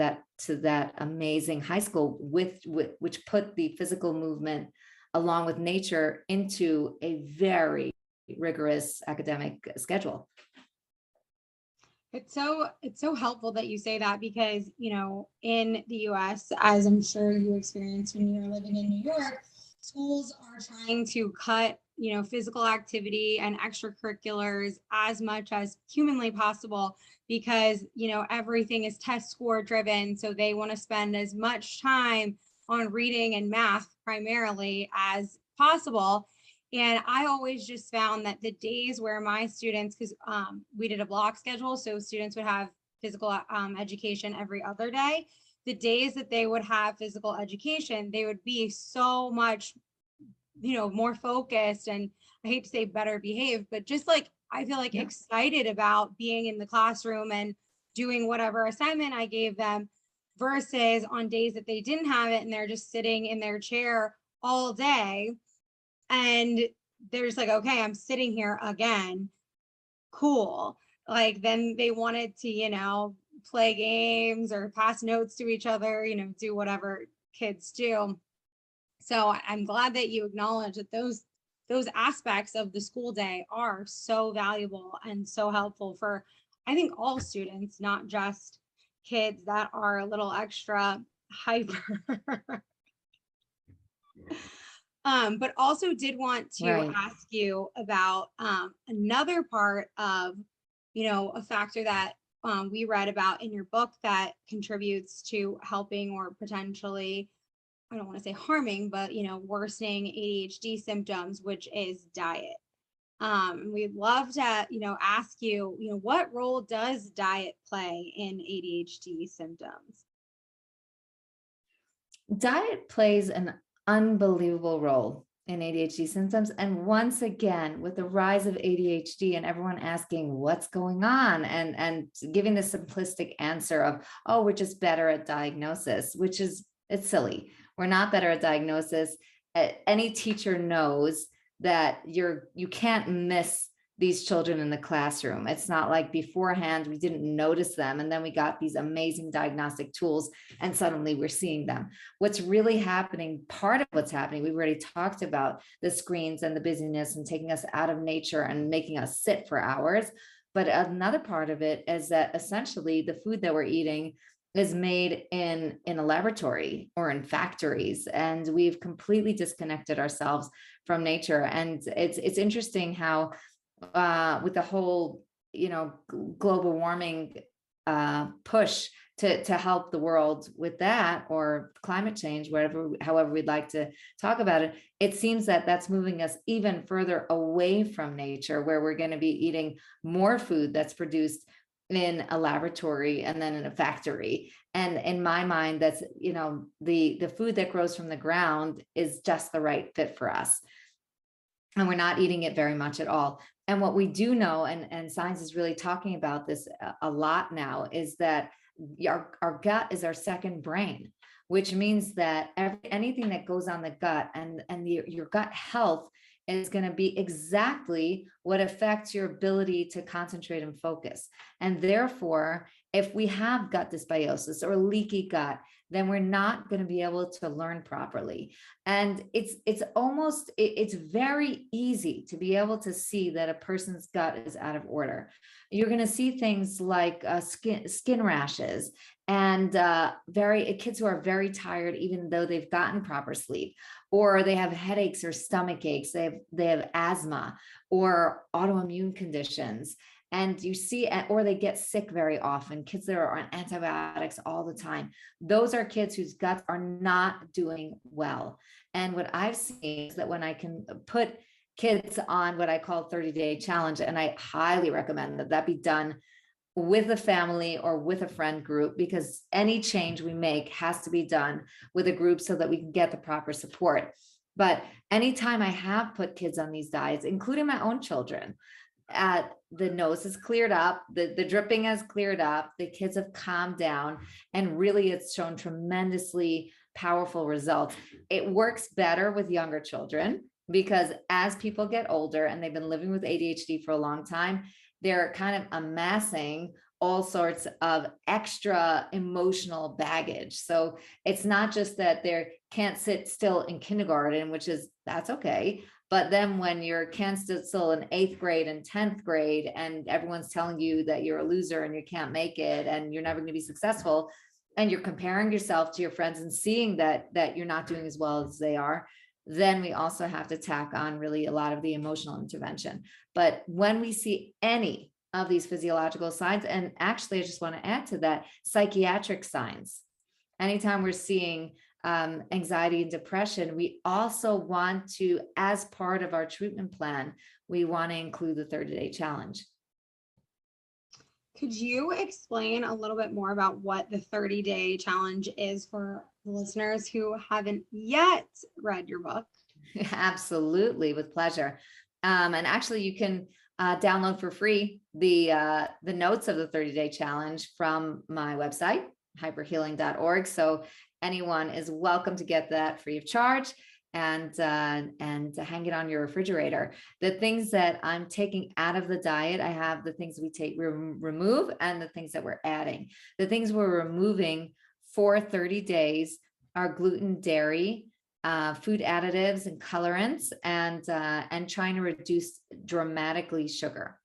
that amazing high school which put the physical movement along with nature into a very rigorous academic schedule. It's so helpful that you say that, because, you know, in the US, as I'm sure you experienced when you were living in New York, schools are trying to cut, you know, physical activity and extracurriculars as much as humanly possible, because, you know, everything is test score driven. So they want to spend as much time on reading and math primarily as possible. And I always just found that the days where my students, because we did a block schedule, so students would have physical education every other day. the days that they would have physical education, they would be so much, more focused, and I hate to say better behaved, but just like, I feel like excited about being in the classroom and doing whatever assignment I gave them, versus on days that they didn't have it and they're just sitting in their chair all day. And they're just like, okay, I'm sitting here again. Cool. Like, then they wanted to, play games or pass notes to each other, do whatever kids do. So I'm glad that you acknowledge that those aspects of the school day are so valuable and so helpful for, I think, all students, not just kids that are a little extra hyper. But also did want to ask you about another part of, a factor that we read about in your book that contributes to helping or potentially, I don't want to say harming, but, worsening ADHD symptoms, which is diet. We'd love to, ask you, what role does diet play in ADHD symptoms? Diet plays an unbelievable role in ADHD symptoms. And once again, with the rise of ADHD and everyone asking what's going on and giving the simplistic answer of, oh, we're just better at diagnosis, which is, it's silly. We're not better at diagnosis. Any teacher knows that you can't miss these children in the classroom. It's not like beforehand we didn't notice them and then we got these amazing diagnostic tools and suddenly we're seeing them. What's really happening, part of what's happening, we've already talked about the screens and the busyness and taking us out of nature and making us sit for hours. But another part of it is that essentially the food that we're eating is made in a laboratory or in factories, and we've completely disconnected ourselves from nature. And it's interesting how with the whole, global warming push to help the world with that, or climate change, however we'd like to talk about it, it seems that that's moving us even further away from nature, where we're going to be eating more food that's produced in a laboratory and then in a factory. And in my mind, that's, the food that grows from the ground is just the right fit for us. And we're not eating it very much at all. And what we do know, and science is really talking about this a lot now, is that our gut is our second brain, which means that anything that goes on the gut and your gut health is going to be exactly what affects your ability to concentrate and focus. And therefore, if we have gut dysbiosis or leaky gut, then we're not going to be able to learn properly. And it's very easy to be able to see that a person's gut is out of order. You're going to see things like skin rashes and kids who are very tired, even though they've gotten proper sleep, or they have headaches or stomach aches, they have asthma or autoimmune conditions. And you see, or they get sick very often, kids that are on antibiotics all the time. Those are kids whose guts are not doing well. And what I've seen is that when I can put kids on what I call 30-day challenge, and I highly recommend that be done with a family or with a friend group, because any change we make has to be done with a group so that we can get the proper support. But anytime I have put kids on these diets, including my own children, the nose has cleared up, the dripping has cleared up, the kids have calmed down, and really it's shown tremendously powerful results. It works better with younger children because as people get older and they've been living with ADHD for a long time, they're kind of amassing all sorts of extra emotional baggage. So it's not just that they can't sit still in kindergarten, that's okay. But then when you're can't sit still in 8th grade and 10th grade, and everyone's telling you that you're a loser and you can't make it and you're never going to be successful, and you're comparing yourself to your friends and seeing that you're not doing as well as they are, then we also have to tack on really a lot of the emotional intervention. But when we see any of these physiological signs, and actually I just want to add to that, psychiatric signs, anytime we're seeing anxiety and depression, we also want to, as part of our treatment plan, we want to include the 30-day challenge. Could you explain a little bit more about what the 30-day challenge is for the listeners who haven't yet read your book? Absolutely, with pleasure. And actually, you can download for free the notes of the 30-day challenge from my website, hyperhealing.org. So anyone is welcome to get that free of charge and to hang it on your refrigerator. The things that I'm taking out of the diet, I have the things we remove and the things that we're adding. The things we're removing for 30 days are gluten, dairy, food additives and colorants, and trying to reduce dramatically sugar.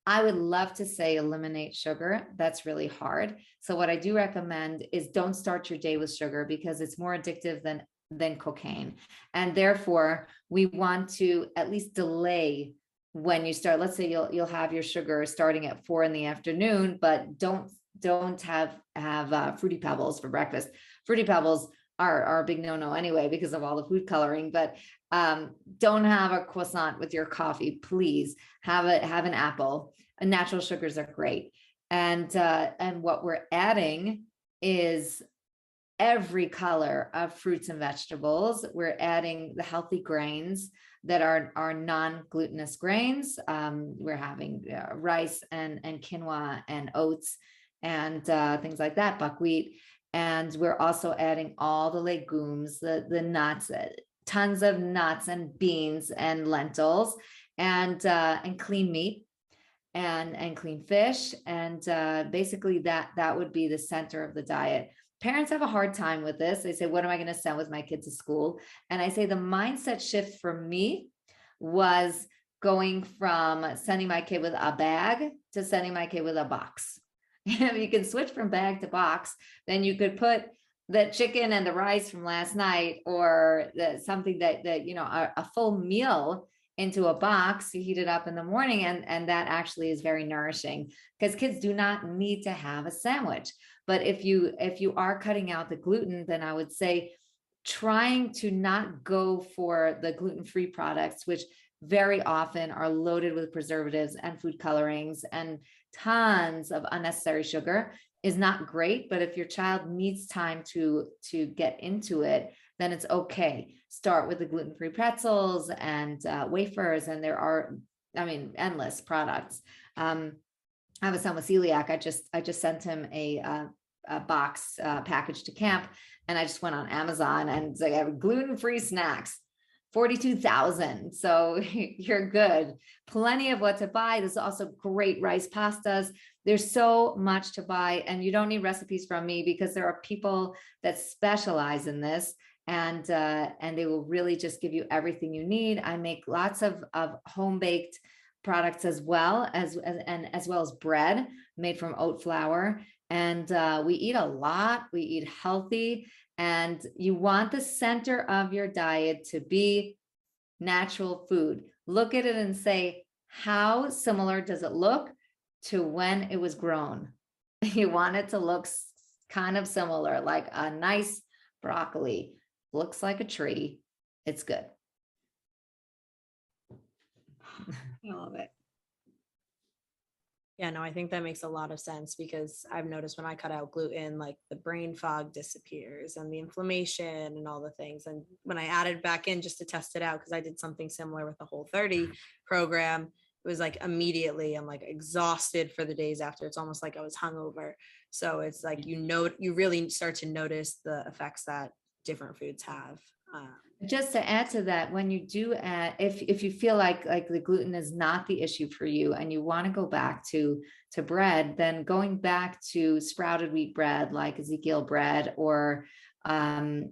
I would love to say eliminate sugar. That's really hard. So what I do recommend is don't start your day with sugar because it's more addictive than cocaine. And therefore we want to at least delay when you start. Let's say you'll have your sugar starting at 4 p.m, but don't have Fruity Pebbles for breakfast. Fruity Pebbles are a big no-no anyway because of all the food coloring, but don't have a croissant with your coffee. Please have an apple. And natural sugars are great. And what we're adding is every color of fruits and vegetables. We're adding the healthy grains that are non-glutinous grains. We're having rice and quinoa and oats and things like that, buckwheat. And we're also adding all the legumes, the nuts, tons of nuts and beans and lentils and clean meat and clean fish. And basically that would be the center of the diet. Parents have a hard time with this. They say, what am I going to send with my kids to school? And I say the mindset shift for me was going from sending my kid with a bag to sending my kid with a box. If you can switch from bag to box, then you could put the chicken and the rice from last night or something that a full meal into a box. You heat it up in the morning, and that actually is very nourishing because kids do not need to have a sandwich. But if you are cutting out the gluten, then I would say trying to not go for the gluten-free products, which very often are loaded with preservatives and food colorings and tons of unnecessary sugar, is not great. But if your child needs time to get into it, then it's okay. Start with the gluten-free pretzels and wafers, and there are, endless products. I have a son with celiac. I just sent him a box package to camp, and I just went on Amazon and it's like gluten-free snacks. 42,000. So you're good. Plenty of what to buy. There's also great rice pastas. There's so much to buy, and you don't need recipes from me because there are people that specialize in this, and they will really just give you everything you need. I make lots of home-baked products as well as bread made from oat flour. And we eat a lot. We eat healthy. And you want the center of your diet to be natural food. Look at it and say, how similar does it look to when it was grown? You want it to look kind of similar, like a nice broccoli. Looks like a tree. It's good. I love it. Yeah, no, I think that makes a lot of sense because I've noticed when I cut out gluten, like the brain fog disappears and the inflammation and all the things. And when I added back in just to test it out, because I did something similar with the Whole30 program, it was like immediately I'm like exhausted for the days after. It's almost like I was hungover. So it's like, you really start to notice the effects that different foods have. Just to add to that, when you do add, if you feel like the gluten is not the issue for you and you want to go back to bread, then going back to sprouted wheat bread like Ezekiel bread or what's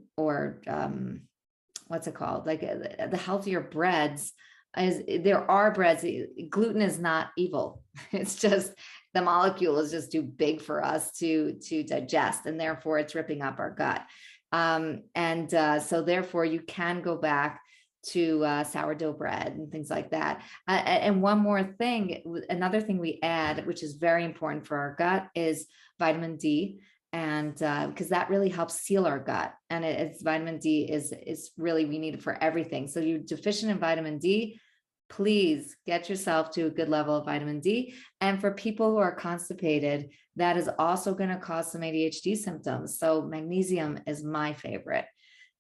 it called? Like the healthier breads, there are breads. Gluten is not evil. It's just the molecule is just too big for us to digest, and therefore it's ripping up our gut. So therefore you can go back to sourdough bread and things like that. And one more thing, another thing we add, which is very important for our gut, is vitamin D. And because that really helps seal our gut. And it's vitamin D is really, we need it for everything. So you're deficient in vitamin D, please get yourself to a good level of vitamin D. And for people who are constipated, that is also going to cause some ADHD symptoms. So magnesium is my favorite.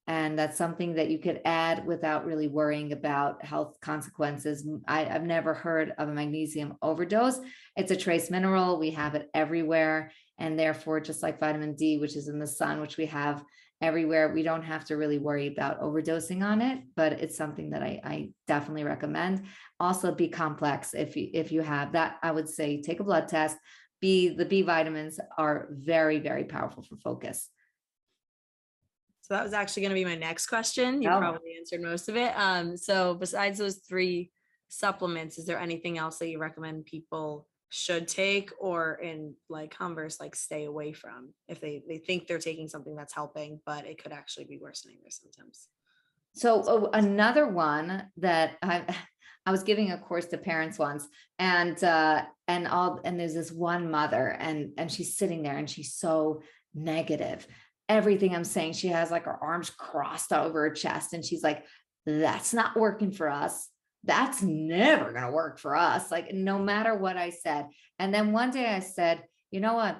And that's something that you could add without really worrying about health consequences. I've never heard of a magnesium overdose. It's a trace mineral. We have it everywhere. And therefore, just like vitamin D, which is in the sun, which we have everywhere, we don't have to really worry about overdosing on it, but it's something that I definitely recommend. Also, B complex, if you have that, I would say take a blood test. The B vitamins are very, very powerful for focus. So that was actually going to be my next question. You probably answered most of it. So besides those 3 supplements, is there anything else that you recommend people should take, or in like converse, like stay away from if they think they're taking something that's helping, but it could actually be worsening their symptoms? So another one that I was giving a course to parents once, and there's this one mother, and she's sitting there and she's so negative. Everything I'm saying, she has like her arms crossed over her chest, and she's like, that's not working for us. That's never going to work for us. Like, no matter what I said. And then one day I said, you know what?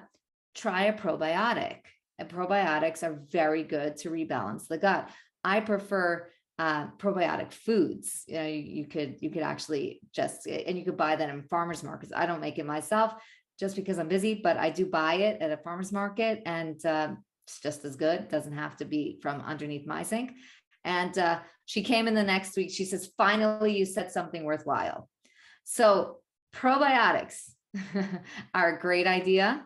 Try a probiotic. And probiotics are very good to rebalance the gut. I prefer probiotic foods. You know, you could actually and you could buy that in farmers markets. I don't make it myself just because I'm busy, but I do buy it at a farmer's market, and it's just as good. It doesn't have to be from underneath my sink. And she came in the next week. She says, finally, you said something worthwhile. So probiotics are a great idea.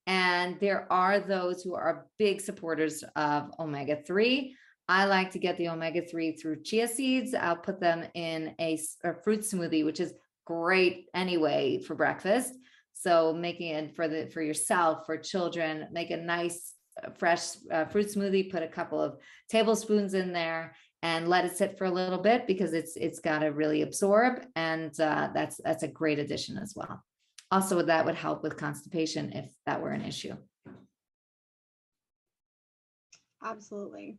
And there are those who are big supporters of omega-3. I like to get the omega-3 through chia seeds. I'll put them in a fruit smoothie, which is great anyway for breakfast. So making it for yourself, for children, make a nice fresh fruit smoothie, put a couple of tablespoons in there and let it sit for a little bit, because it's got to really absorb. And that's a great addition as well. Also, that would help with constipation if that were an issue. Absolutely.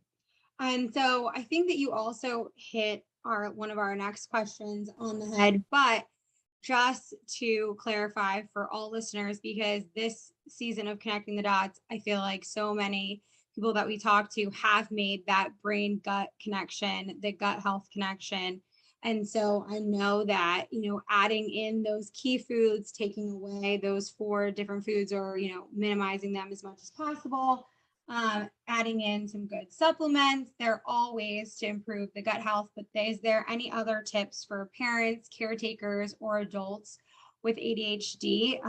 And so I think that you also hit one of our next questions on the head, but just to clarify for all listeners, because this season of Connecting the Dots, I feel like so many people that we talk to have made that brain gut connection, the gut health connection. And so I know that, adding in those key foods, taking away those 4 different foods, or, minimizing them as much as possible, adding in some good supplements, there are all ways to improve the gut health. But is there any other tips for parents, caretakers, or adults with ADHD?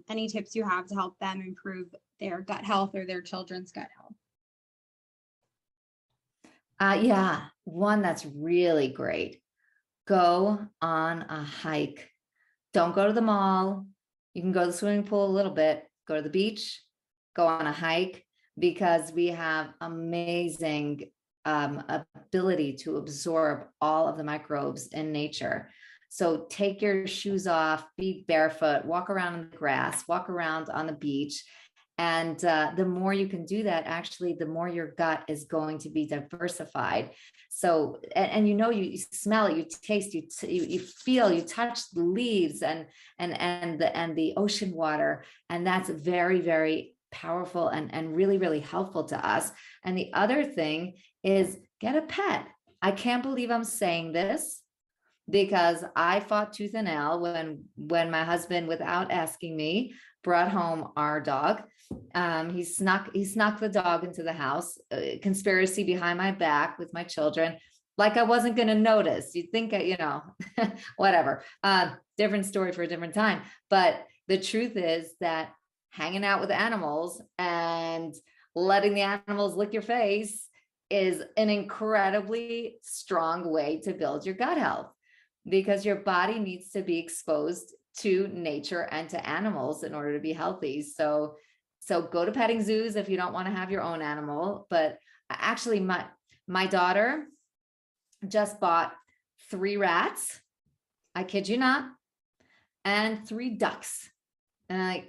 Any tips you have to help them improve their gut health or their children's gut health? Yeah, one that's really great. Go on a hike. Don't go to the mall. You can go to the swimming pool a little bit, go to the beach, go on a hike, because we have amazing ability to absorb all of the microbes in nature. So take your shoes off, be barefoot, walk around in the grass, walk around on the beach. And the more you can do that, actually, the more your gut is going to be diversified. So, and you smell it, you taste, you feel, you touch the leaves and the ocean water. And that's very, very powerful and really, really helpful to us. And the other thing is get a pet. I can't believe I'm saying this, because I fought tooth and nail when my husband, without asking me, brought home our dog. He snuck the dog into the house, conspiracy behind my back with my children, like I wasn't going to notice. You'd think, whatever, different story for a different time. But the truth is that hanging out with animals and letting the animals lick your face is an incredibly strong way to build your gut health, because your body needs to be exposed to nature and to animals in order to be healthy. So go to petting zoos if you don't want to have your own animal. But actually, my daughter just bought 3 rats, I kid you not, and 3 ducks. And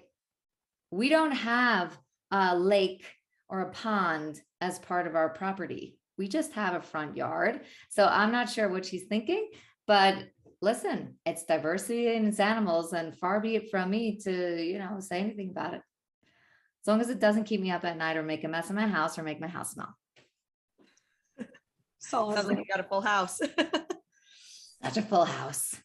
we don't have a lake or a pond as part of our property. We just have a front yard. So I'm not sure what she's thinking, but listen, it's diversity in its animals, and far be it from me to, say anything about it. As long as it doesn't keep me up at night or make a mess in my house or make my house smell. Sounds like you got a full house. Such a full house.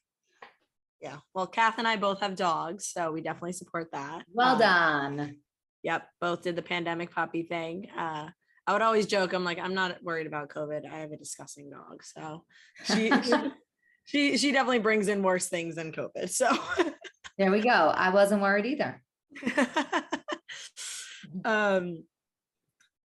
Yeah. Well, Kath and I both have dogs, so we definitely support that. Well done. Yep. Both did the pandemic puppy thing. I would always joke, I'm like, I'm not worried about COVID. I have a disgusting dog. So she definitely brings in worse things than COVID. So there we go. I wasn't worried either.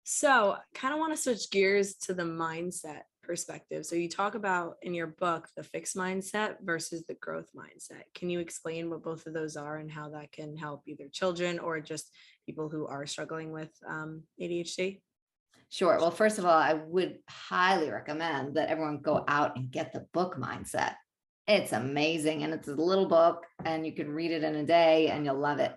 So kind of want to switch gears to the mindset perspective. So you talk about in your book, the fixed mindset versus the growth mindset. Can you explain what both of those are and how that can help either children or just people who are struggling with ADHD? Sure. Well, first of all, I would highly recommend that everyone go out and get the book Mindset. It's amazing. And it's a little book and you can read it in a day and you'll love it.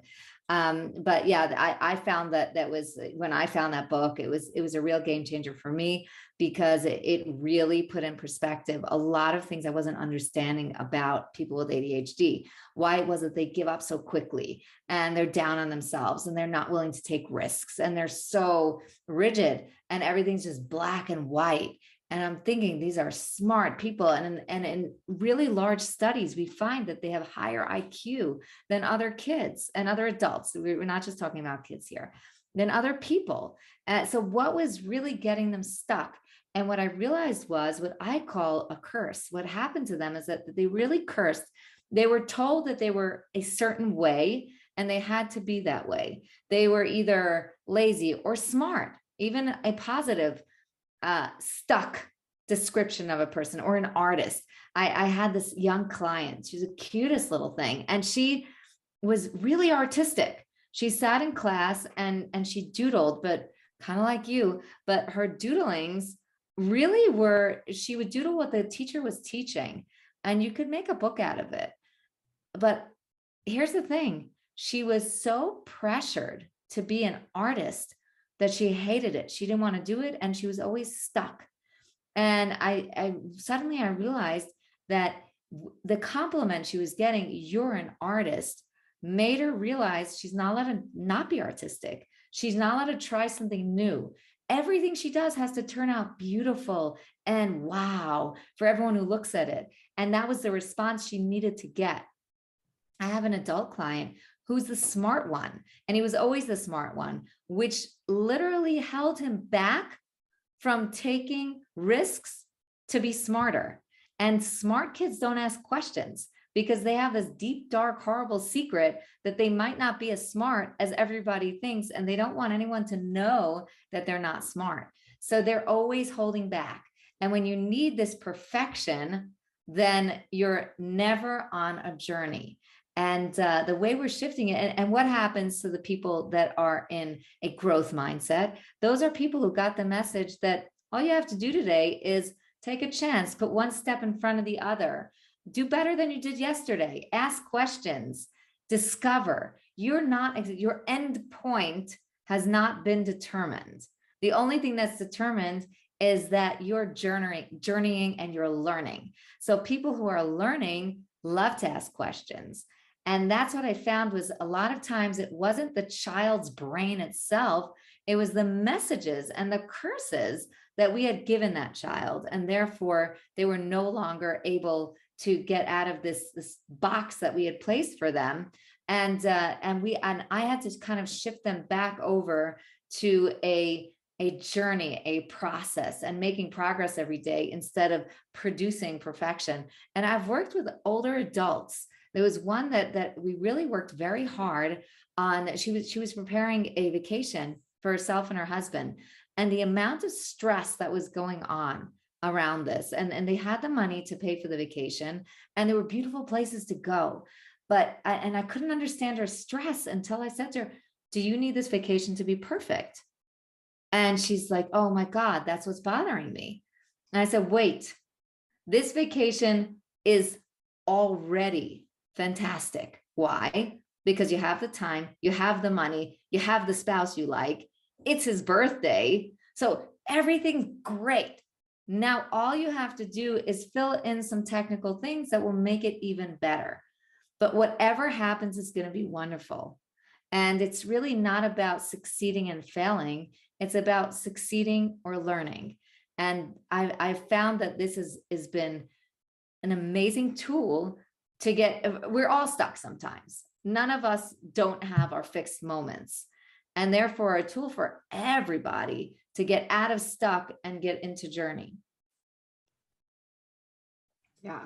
But yeah, I found that was when I found that book, it was a real game changer for me because it really put in perspective a lot of things I wasn't understanding about people with ADHD. Why was it they give up so quickly and they're down on themselves and they're not willing to take risks and they're so rigid and everything's just black and white. And I'm thinking these are smart people. And in really large studies, we find that they have higher IQ than other kids and other adults. We're not just talking about kids here, than other people. So what was really getting them stuck? And what I realized was what I call a curse. What happened to them is that they really cursed. They were told that they were a certain way and they had to be that way. They were either lazy or smart, even a positive stuck description of a person or an artist. I had this young client. She's the cutest little thing. And she was really artistic. She sat in class and she doodled, but kind of like you, but her doodlings really were, she would doodle what the teacher was teaching and you could make a book out of it. But here's the thing. She was so pressured to be an artist that she hated it. She didn't want to do it. And she was always stuck. And I suddenly realized that the compliment she was getting, you're an artist, made her realize she's not allowed to not be artistic. She's not allowed to try something new. Everything she does has to turn out beautiful and wow for everyone who looks at it. And that was the response she needed to get. I have an adult client who's the smart one, and he was always the smart one, which literally held him back from taking risks to be smarter. And smart kids don't ask questions because they have this deep, dark, horrible secret that they might not be as smart as everybody thinks, and they don't want anyone to know that they're not smart. So they're always holding back. And when you need this perfection, then you're never on a journey. And the way we're shifting it, and what happens to the people that are in a growth mindset, those are people who got the message that all you have to do today is take a chance, put one step in front of the other, do better than you did yesterday, ask questions, discover. Your end point has not been determined. The only thing that's determined is that you're journeying and you're learning. So people who are learning love to ask questions. And that's what I found was a lot of times it wasn't the child's brain itself, it was the messages and the curses that we had given that child. And therefore they were no longer able to get out of this box that we had placed for them. And I had to kind of shift them back over to a journey, a process, and making progress every day instead of producing perfection. And I've worked with older adults. There was one that we really worked very hard on. She was preparing a vacation for herself and her husband, and the amount of stress that was going on around this, and they had the money to pay for the vacation, and there were beautiful places to go. But I couldn't understand her stress until I said to her, do you need this vacation to be perfect? And she's like, oh my God, that's what's bothering me. And I said, wait, this vacation is already fantastic. Why? Because you have the time, you have the money, you have the spouse you like, it's his birthday. So everything's great. Now, all you have to do is fill in some technical things that will make it even better. But whatever happens is going to be wonderful. And it's really not about succeeding and failing. It's about succeeding or learning. And I've found that this has been an amazing tool to get, we're all stuck sometimes. None of us don't have our fixed moments. And therefore a tool for everybody to get out of stuck and get into journey. Yeah.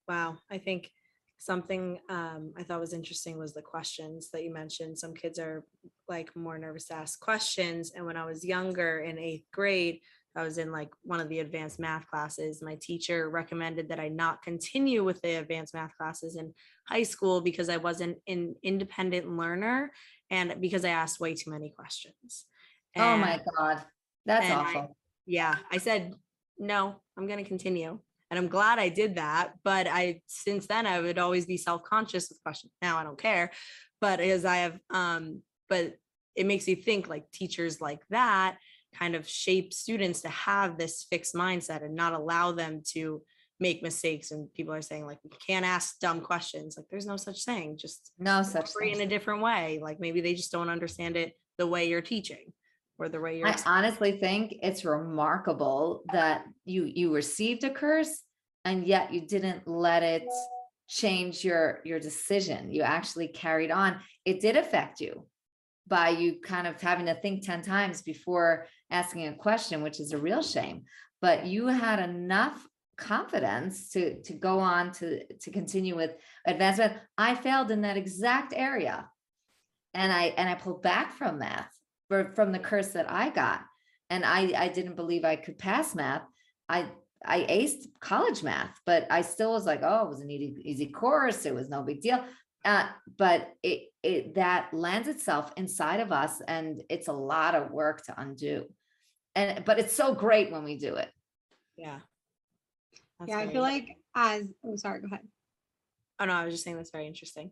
Wow. I think something I thought was interesting was the questions that you mentioned. Some kids are like more nervous to ask questions. And when I was younger in 8th grade, I was in like one of the advanced math classes. My teacher recommended that I not continue with the advanced math classes in high school because I wasn't an independent learner and because I asked way too many questions. Oh my God, that's awful. I said, no, I'm going to continue. And I'm glad I did that. But since then, I would always be self-conscious with questions. Now I don't care. But as I have, but it makes you think like teachers like that kind of shape students to have this fixed mindset and not allow them to make mistakes. And people are saying like, we can't ask dumb questions. Like there's no such thing, just no such thing in a different way. Like maybe they just don't understand it the way you're teaching or the way you're. I honestly think it's remarkable that you received a curse and yet you didn't let it change your decision. You actually carried on. It did affect you by you kind of having to think 10 times before asking a question, which is a real shame. But you had enough confidence to go on to continue with advancement. I failed in that exact area. And I pulled back from math, from the curse that I got. And I didn't believe I could pass math. I aced college math, but I still was like, oh, it was an easy course. It was no big deal. But it that lands itself inside of us, and it's a lot of work to undo. But it's so great when we do it. Yeah. I feel like sorry, go ahead. Oh no, I was just saying that's very interesting.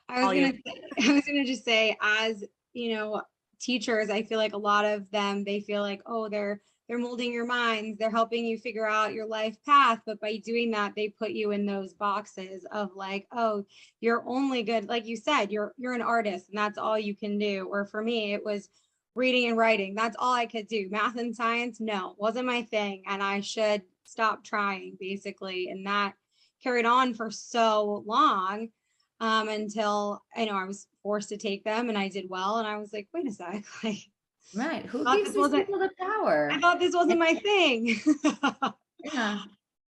I was gonna just say, as you know, teachers, I feel like a lot of them, they feel like, oh, they're molding your minds, they're helping you figure out your life path. But by doing that, they put you in those boxes of like, oh, you're only good, like you said, you're an artist and that's all you can do. Or for me, it was reading and writing. That's all I could do. Math and science, no, wasn't my thing. And I should stop trying, basically. And that carried on for so long. Until I was forced to take them and I did well. And I was like, wait a sec, like, right. Who gives these people the power? I thought this wasn't my thing. Yeah.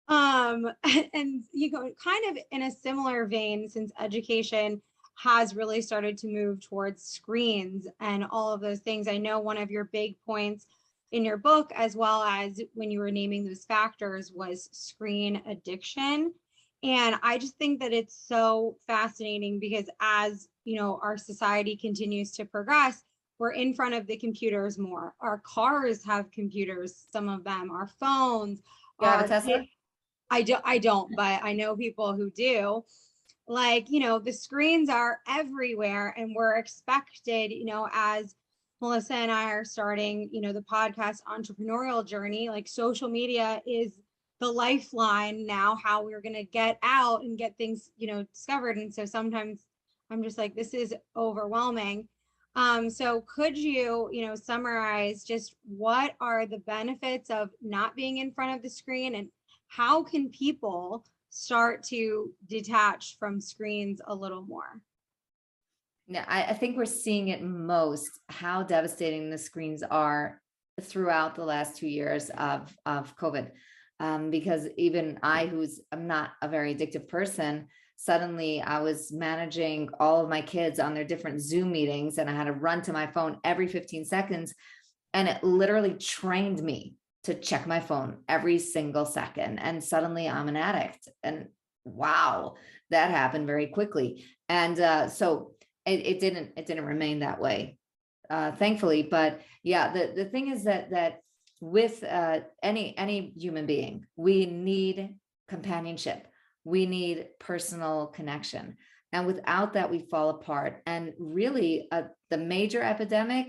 And you go kind of in a similar vein, since education has really started to move towards screens and all of those things. I know one of your big points in your book, as well as when you were naming those factors, was screen addiction. And I just think that it's so fascinating because as, our society continues to progress, we're in front of the computers more. Our cars have computers, some of them, our phones. You have a Tesla? I don't, but I know people who do. Like, the screens are everywhere and we're expected, as Melissa and I are starting, the podcast entrepreneurial journey, like social media is the lifeline now, how we're going to get out and get things, discovered. And so sometimes I'm just like, this is overwhelming. So could you, summarize just what are the benefits of not being in front of the screen and how can people start to detach from screens a little more? Yeah, I think we're seeing it most, how devastating the screens are throughout the last 2 years of COVID. Because even I'm not a very addictive person, suddenly I was managing all of my kids on their different Zoom meetings and I had to run to my phone every 15 seconds. And it literally trained me to check my phone every single second. And suddenly I'm an addict. And wow, that happened very quickly. And so it didn't remain that way, thankfully. But yeah, the thing is that with any human being, we need companionship. We need personal connection. And without that, we fall apart. And really, the major epidemic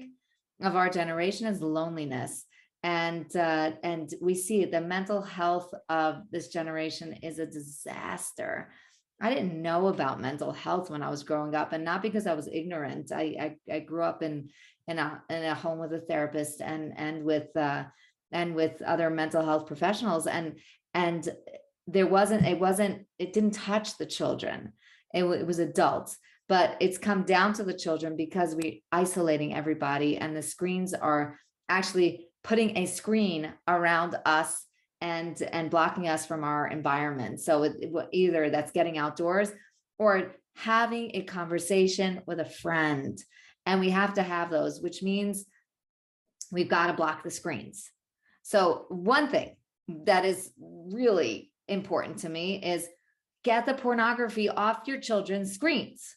of our generation is loneliness. And we see the mental health of this generation is a disaster. I didn't know about mental health when I was growing up, and not because I was ignorant. I grew up in a home with a therapist and with other mental health professionals, and it didn't touch the children. It was adults, but it's come down to the children because we're isolating everybody, and the screens are actually putting a screen around us and blocking us from our environment. So either that's getting outdoors or having a conversation with a friend. And we have to have those, which means we've got to block the screens. So one thing that is really important to me is get the pornography off your children's screens.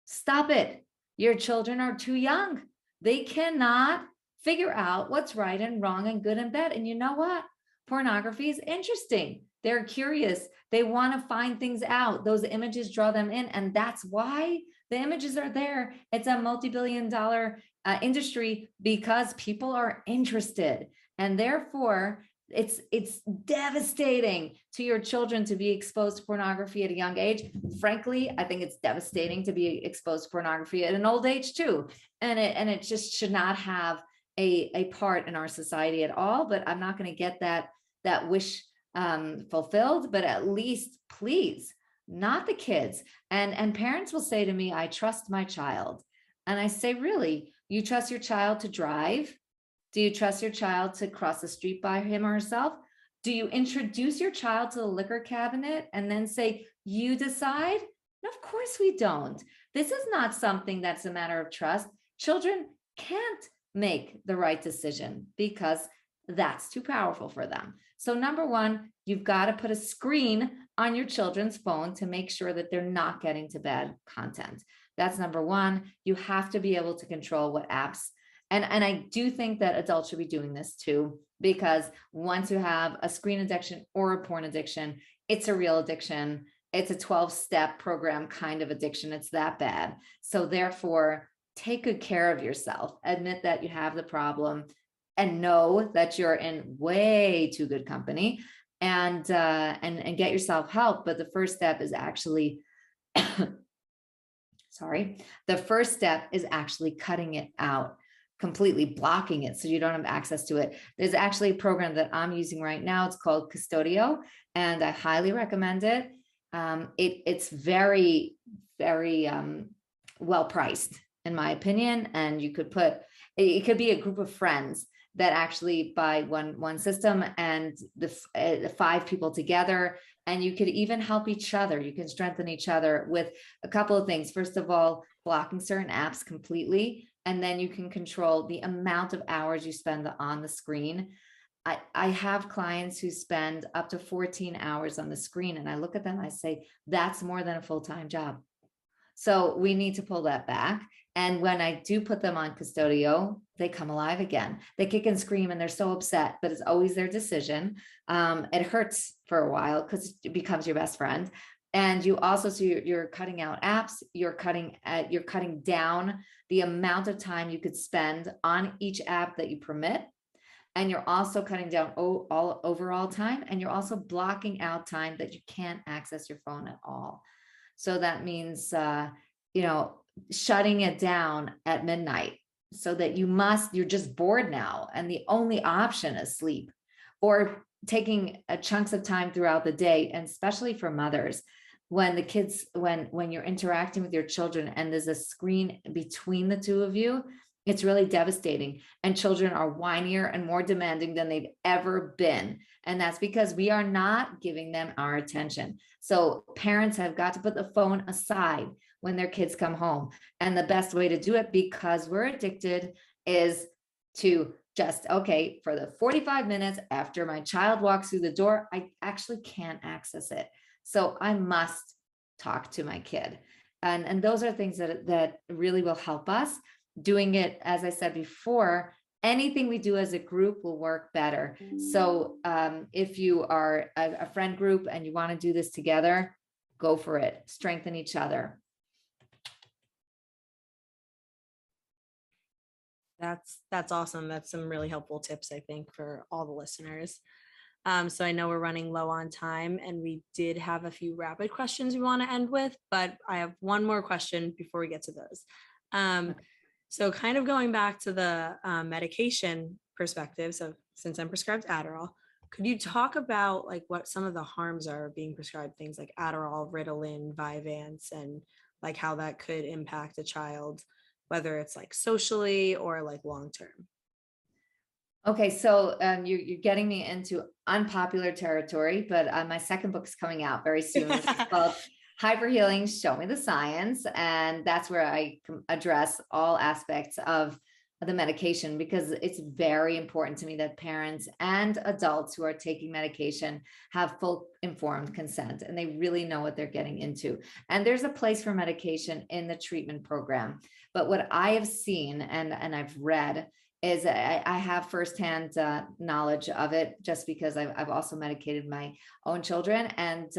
Stop it. Your children are too young. They cannot figure out what's right and wrong and good and bad. And you know what? Pornography is interesting. They're curious. They want to find things out. Those images draw them in. And that's why the images are there. It's a multi-billion-dollar industry because people are interested. And therefore, it's devastating to your children to be exposed to pornography at a young age. Frankly, I think it's devastating to be exposed to pornography at an old age too. And it just should not have a part in our society at all. But I'm not going to get that wish fulfilled, but at least please, not the kids. And parents will say to me, I trust my child. And I say, really, you trust your child to drive? Do you trust your child to cross the street by him or herself? Do you introduce your child to the liquor cabinet and then say, you decide? No, of course we don't. This is not something that's a matter of trust. Children can't make the right decision because that's too powerful for them. So number one, you've got to put a screen on your children's phone to make sure that they're not getting to bad content. That's number one. You have to be able to control what apps. And I do think that adults should be doing this too, because once you have a screen addiction or a porn addiction, it's a real addiction. It's a 12-step program kind of addiction. It's that bad. So therefore, take good care of yourself. Admit that you have the problem and know that you're in way too good company, and get yourself help. But the first step is actually, the first step is actually cutting it out, completely blocking it so you don't have access to it. There's actually a program that I'm using right now. It's called Custodio, and I highly recommend it. It's very, very well priced, in my opinion. And you could it could be a group of friends that actually buy one system, and the 5 people together, and you could even help each other. You can strengthen each other with a couple of things. First of all, blocking certain apps completely, and then you can control the amount of hours you spend on the screen. I have clients who spend up to 14 hours on the screen, and I look at them, I say, that's more than a full-time job. So we need to pull that back. And when I do put them on Custodio, they come alive again. They kick and scream and they're so upset, but it's always their decision. It hurts for a while because it becomes your best friend. And you also, so you're cutting out apps, you're cutting down the amount of time you could spend on each app that you permit. And you're also cutting down all overall time. And you're also blocking out time that you can't access your phone at all. So that means, shutting it down at midnight so that you're just bored now. And the only option is sleep, or taking chunks of time throughout the day. And especially for mothers, when the kids, when you're interacting with your children and there's a screen between the two of you, it's really devastating. And children are whinier and more demanding than they've ever been. And that's because we are not giving them our attention. So parents have got to put the phone aside when their kids come home. And the best way to do it, because we're addicted, is to just, okay, for the 45 minutes after my child walks through the door, I actually can't access it. So I must talk to my kid. And those are things that really will help us. Doing it, as I said before, anything we do as a group will work better. So if you are a friend group and you want to do this together, go for it. Strengthen each other. That's awesome. That's some really helpful tips, I think, for all the listeners. So I know we're running low on time, and we did have a few rapid questions we want to end with, but I have one more question before we get to those. So kind of going back to the medication perspective. So since I'm prescribed Adderall, could you talk about like what some of the harms are of being prescribed things like Adderall, Ritalin, Vyvanse, and like how that could impact a child, whether it's like socially or like long-term? Okay, so you're getting me into unpopular territory, but my second book is coming out very soon. It's called HyperHealing, Show Me the Science. And that's where I address all aspects of the medication, because it's very important to me that parents and adults who are taking medication have full informed consent and they really know what they're getting into. And there's a place for medication in the treatment program. But what I have seen and I've read is I have firsthand knowledge of it, just because I've also medicated my own children, and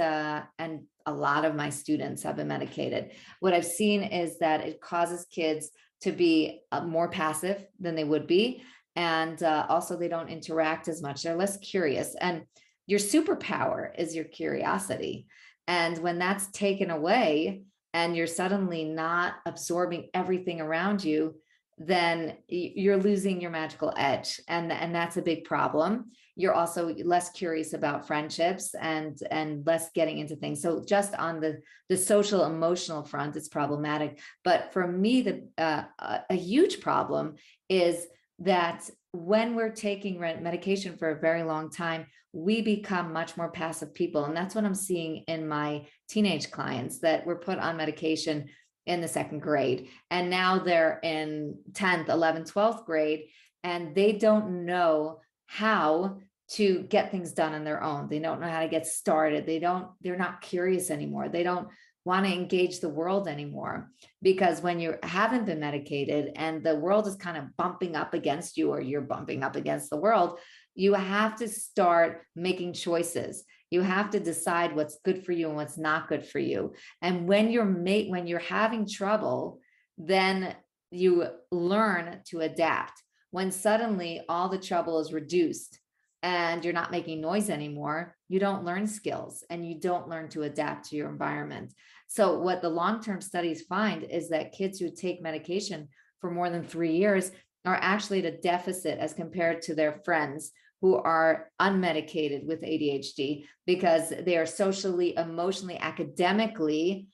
a lot of my students have been medicated. What I've seen is that it causes kids to be more passive than they would be. And also they don't interact as much. They're less curious. And your superpower is your curiosity. And when that's taken away and you're suddenly not absorbing everything around you, then you're losing your magical edge. And that's a big problem. You're also less curious about friendships and less getting into things. So just on the social emotional front, it's problematic. But for me, a huge problem is that when we're taking medication for a very long time, we become much more passive people. And that's what I'm seeing in my teenage clients that were put on medication in the second grade. And now they're in 10th, 11th, 12th grade, and they don't know how to get things done on their own. They don't know how to get started. They're not curious anymore. They don't want to engage the world anymore, because when you haven't been medicated and the world is kind of bumping up against you, or you're bumping up against the world, you have to start making choices. You have to decide what's good for you and what's not good for you. And when you're having trouble, then you learn to adapt. When suddenly all the trouble is reduced and you're not making noise anymore, you don't learn skills and you don't learn to adapt to your environment. So what the long-term studies find is that kids who take medication for more than 3 years are actually at a deficit as compared to their friends who are unmedicated with ADHD, because they are socially, emotionally, academically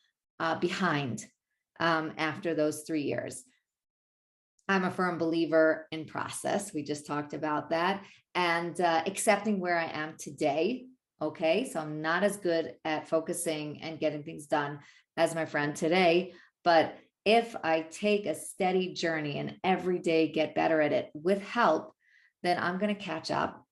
behind after those 3 years. I'm a firm believer in process. We just talked about that, and accepting where I am today. Okay, so I'm not as good at focusing and getting things done as my friend today, but if I take a steady journey and every day get better at it with help, then I'm going to catch up.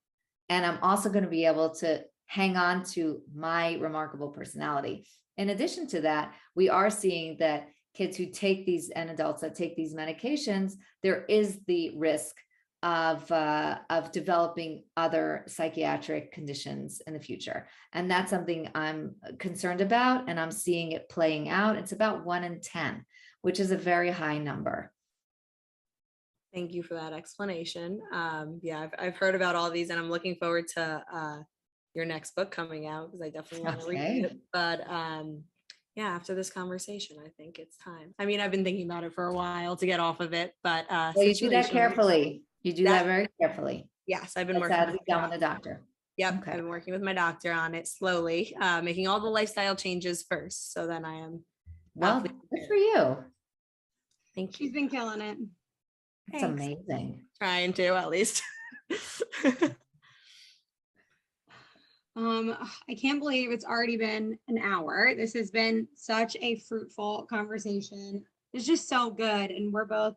And I'm also going to be able to hang on to my remarkable personality. In addition to that, we are seeing that kids who take these, and adults that take these medications, there is the risk of developing other psychiatric conditions in the future. And that's something I'm concerned about, and I'm seeing it playing out. It's about 1 in 10, which is a very high number. Thank you for that explanation. Yeah, I've heard about all these, and I'm looking forward to your next book coming out, because I definitely want to read it. But yeah, after this conversation, I think it's time. I mean, I've been thinking about it for a while to get off of it, but well, you do that carefully. You do that very carefully. Yes, I've been working with the doctor. Yep, okay. I've been working with my doctor on it slowly, making all the lifestyle changes first, so then I am. Well, good for you. Thank you. She's been killing it. It's amazing. Trying to, at least. I can't believe it's already been an hour. This has been such a fruitful conversation. It's just so good. And we're both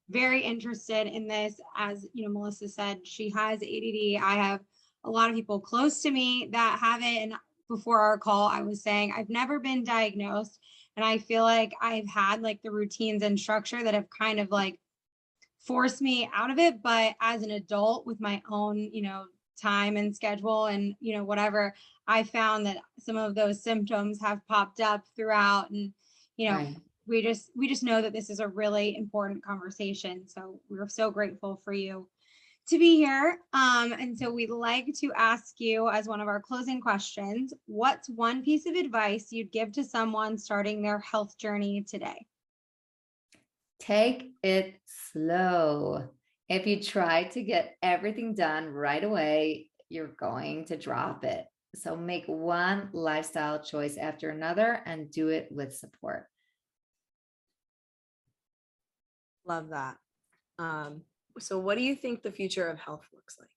very interested in this. As you know, Melissa said, she has ADD. I have a lot of people close to me that have it. And before our call, I was saying I've never been diagnosed. And I feel like I've had like the routines and structure that have kind of like forced me out of it. But as an adult with my own, you know, time and schedule and, you know, whatever, I found that some of those symptoms have popped up throughout. And, you know, we just know that this is a really important conversation. So we're so grateful for you to be here. And so we'd like to ask you, as one of our closing questions, what's one piece of advice you'd give to someone starting their health journey today? Take it slow. If you try to get everything done right away, you're going to drop it. So make one lifestyle choice after another and do it with support. Love that. So what do you think the future of health looks like?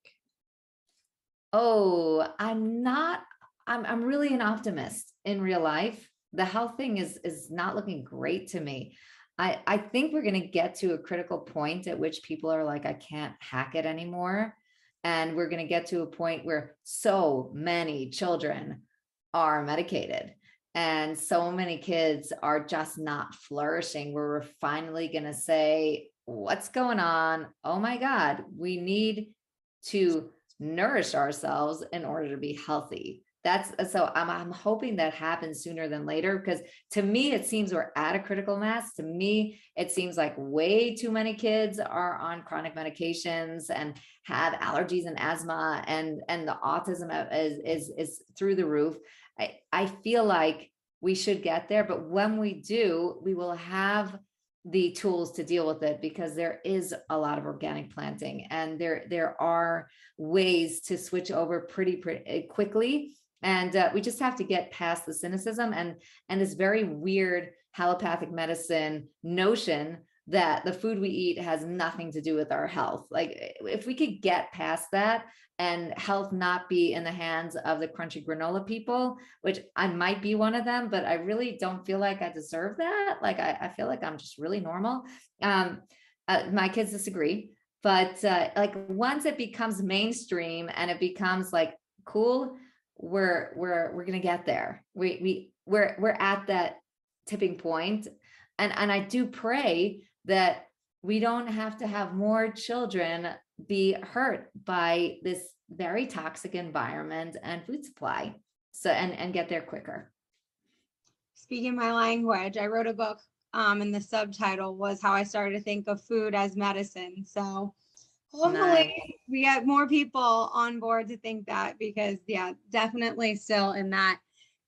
Oh, I'm really an optimist in real life. The health thing is not looking great to me. I think we're going to get to a critical point at which people are like, I can't hack it anymore. And we're going to get to a point where so many children are medicated and so many kids are just not flourishing, where we're finally going to say, what's going on? Oh my God, we need to nourish ourselves in order to be healthy. So I'm hoping that happens sooner than later, because to me, it seems we're at a critical mass. To me, it seems like way too many kids are on chronic medications and have allergies and asthma, and the autism is through the roof. I feel like we should get there, but when we do, we will have the tools to deal with it, because there is a lot of organic planting, and there are ways to switch over pretty quickly. And we just have to get past the cynicism and this very weird allopathic medicine notion that the food we eat has nothing to do with our health. Like, if we could get past that and health not be in the hands of the crunchy granola people, which I might be one of them, but I really don't feel like I deserve that. Like, I feel like I'm just really normal. My kids disagree, but like, once it becomes mainstream and it becomes like cool, we're gonna get there. We're at that tipping point, and I do pray that we don't have to have more children be hurt by this very toxic environment and food supply, so and get there quicker. Speaking my language, I wrote a book, and the subtitle was How I Started to Think of Food as Medicine. So hopefully we get more people on board to think that, because definitely still in that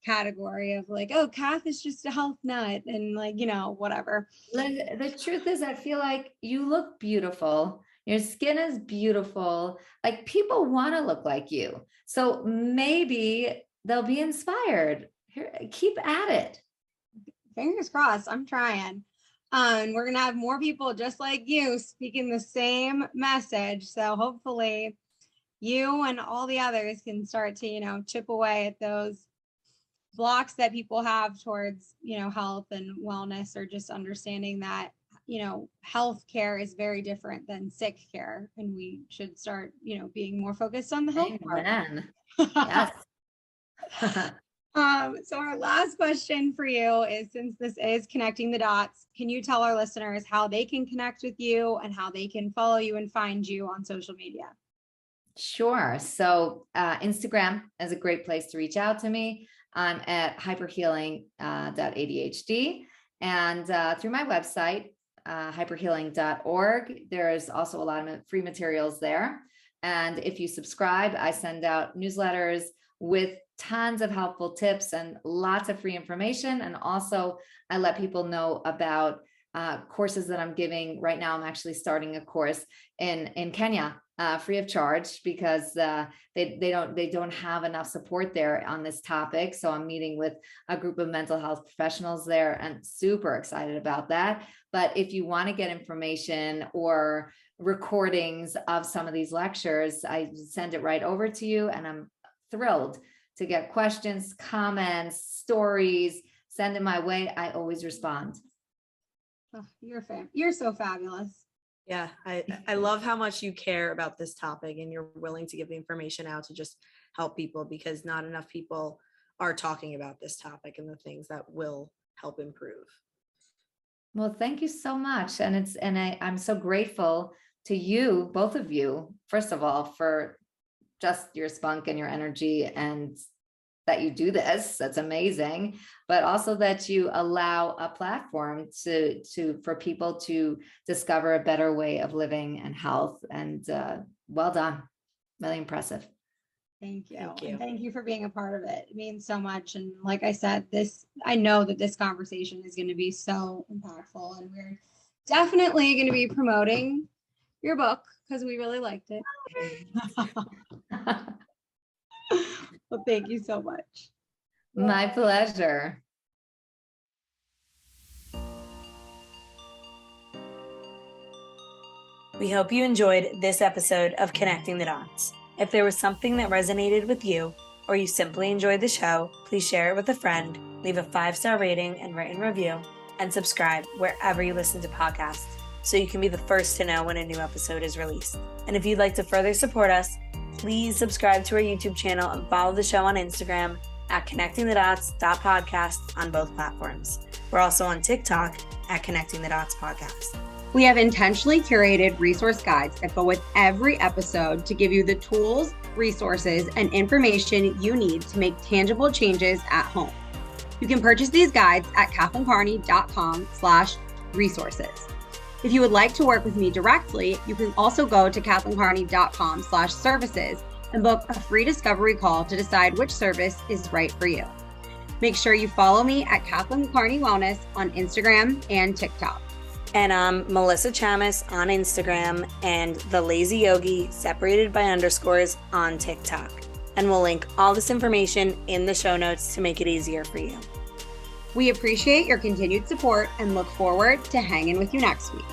category of like, oh, calf is just a health nut, and like, whatever. The truth is, I feel like you look beautiful. Your skin is beautiful. Like, people want to look like you. So maybe they'll be inspired. Here, keep at it. Fingers crossed. I'm trying. And we're going to have more people just like you speaking the same message. So hopefully you and all the others can start to, chip away at those blocks that people have towards, health and wellness, or just understanding that, health care is very different than sick care. And we should start, being more focused on the health part. Yes. So our last question for you is, since this is Connecting the Dots, can you tell our listeners how they can connect with you and how they can follow you and find you on social media? Sure. So Instagram is a great place to reach out to me. I'm at hyperhealing.adhd, and through my website, hyperhealing.org. There's also a lot of free materials there. And if you subscribe, I send out newsletters with tons of helpful tips and lots of free information. And also, I let people know about courses that I'm giving right now. I'm actually starting a course in Kenya, free of charge, because they don't have enough support there on this topic. So I'm meeting with a group of mental health professionals there, and super excited about that. But if you want to get information or recordings of some of these lectures, I send it right over to you, and I'm thrilled to get questions, comments, stories. Send it my way. I always respond. Oh, you're so fabulous. Yeah, I love how much you care about this topic, and you're willing to give the information out to just help people, because not enough people are talking about this topic and the things that will help improve. Well, thank you so much. And I'm so grateful to you, both of you, first of all, for just your spunk and your energy, and that you do this. That's amazing. But also that you allow a platform for people to discover a better way of living and health. And well done. Really impressive. Thank you. Thank you. And thank you for being a part of it. It means so much. And like I said, I know that this conversation is going to be so impactful, and we're definitely going to be promoting your book because we really liked it. Well, thank you so much. My pleasure. We hope you enjoyed this episode of Connecting the Dots. If there was something that resonated with you, or you simply enjoyed the show, please share it with a friend, leave a 5-star rating and written review, and subscribe wherever you listen to podcasts so you can be the first to know when a new episode is released. And if you'd like to further support us, please subscribe to our YouTube channel and follow the show on Instagram at connectingthedots.podcast on both platforms. We're also on TikTok at Connecting the Dots Podcast. We have intentionally curated resource guides that go with every episode to give you the tools, resources, and information you need to make tangible changes at home. You can purchase these guides at kathleencarney.com/resources. If you would like to work with me directly, you can also go to kathleencarney.com/services and book a free discovery call to decide which service is right for you. Make sure you follow me at Kathleen Carney Wellness on Instagram and TikTok. And I'm Melissa Chamis on Instagram and The Lazy Yogi separated by underscores on TikTok. And we'll link all this information in the show notes to make it easier for you. We appreciate your continued support and look forward to hanging with you next week.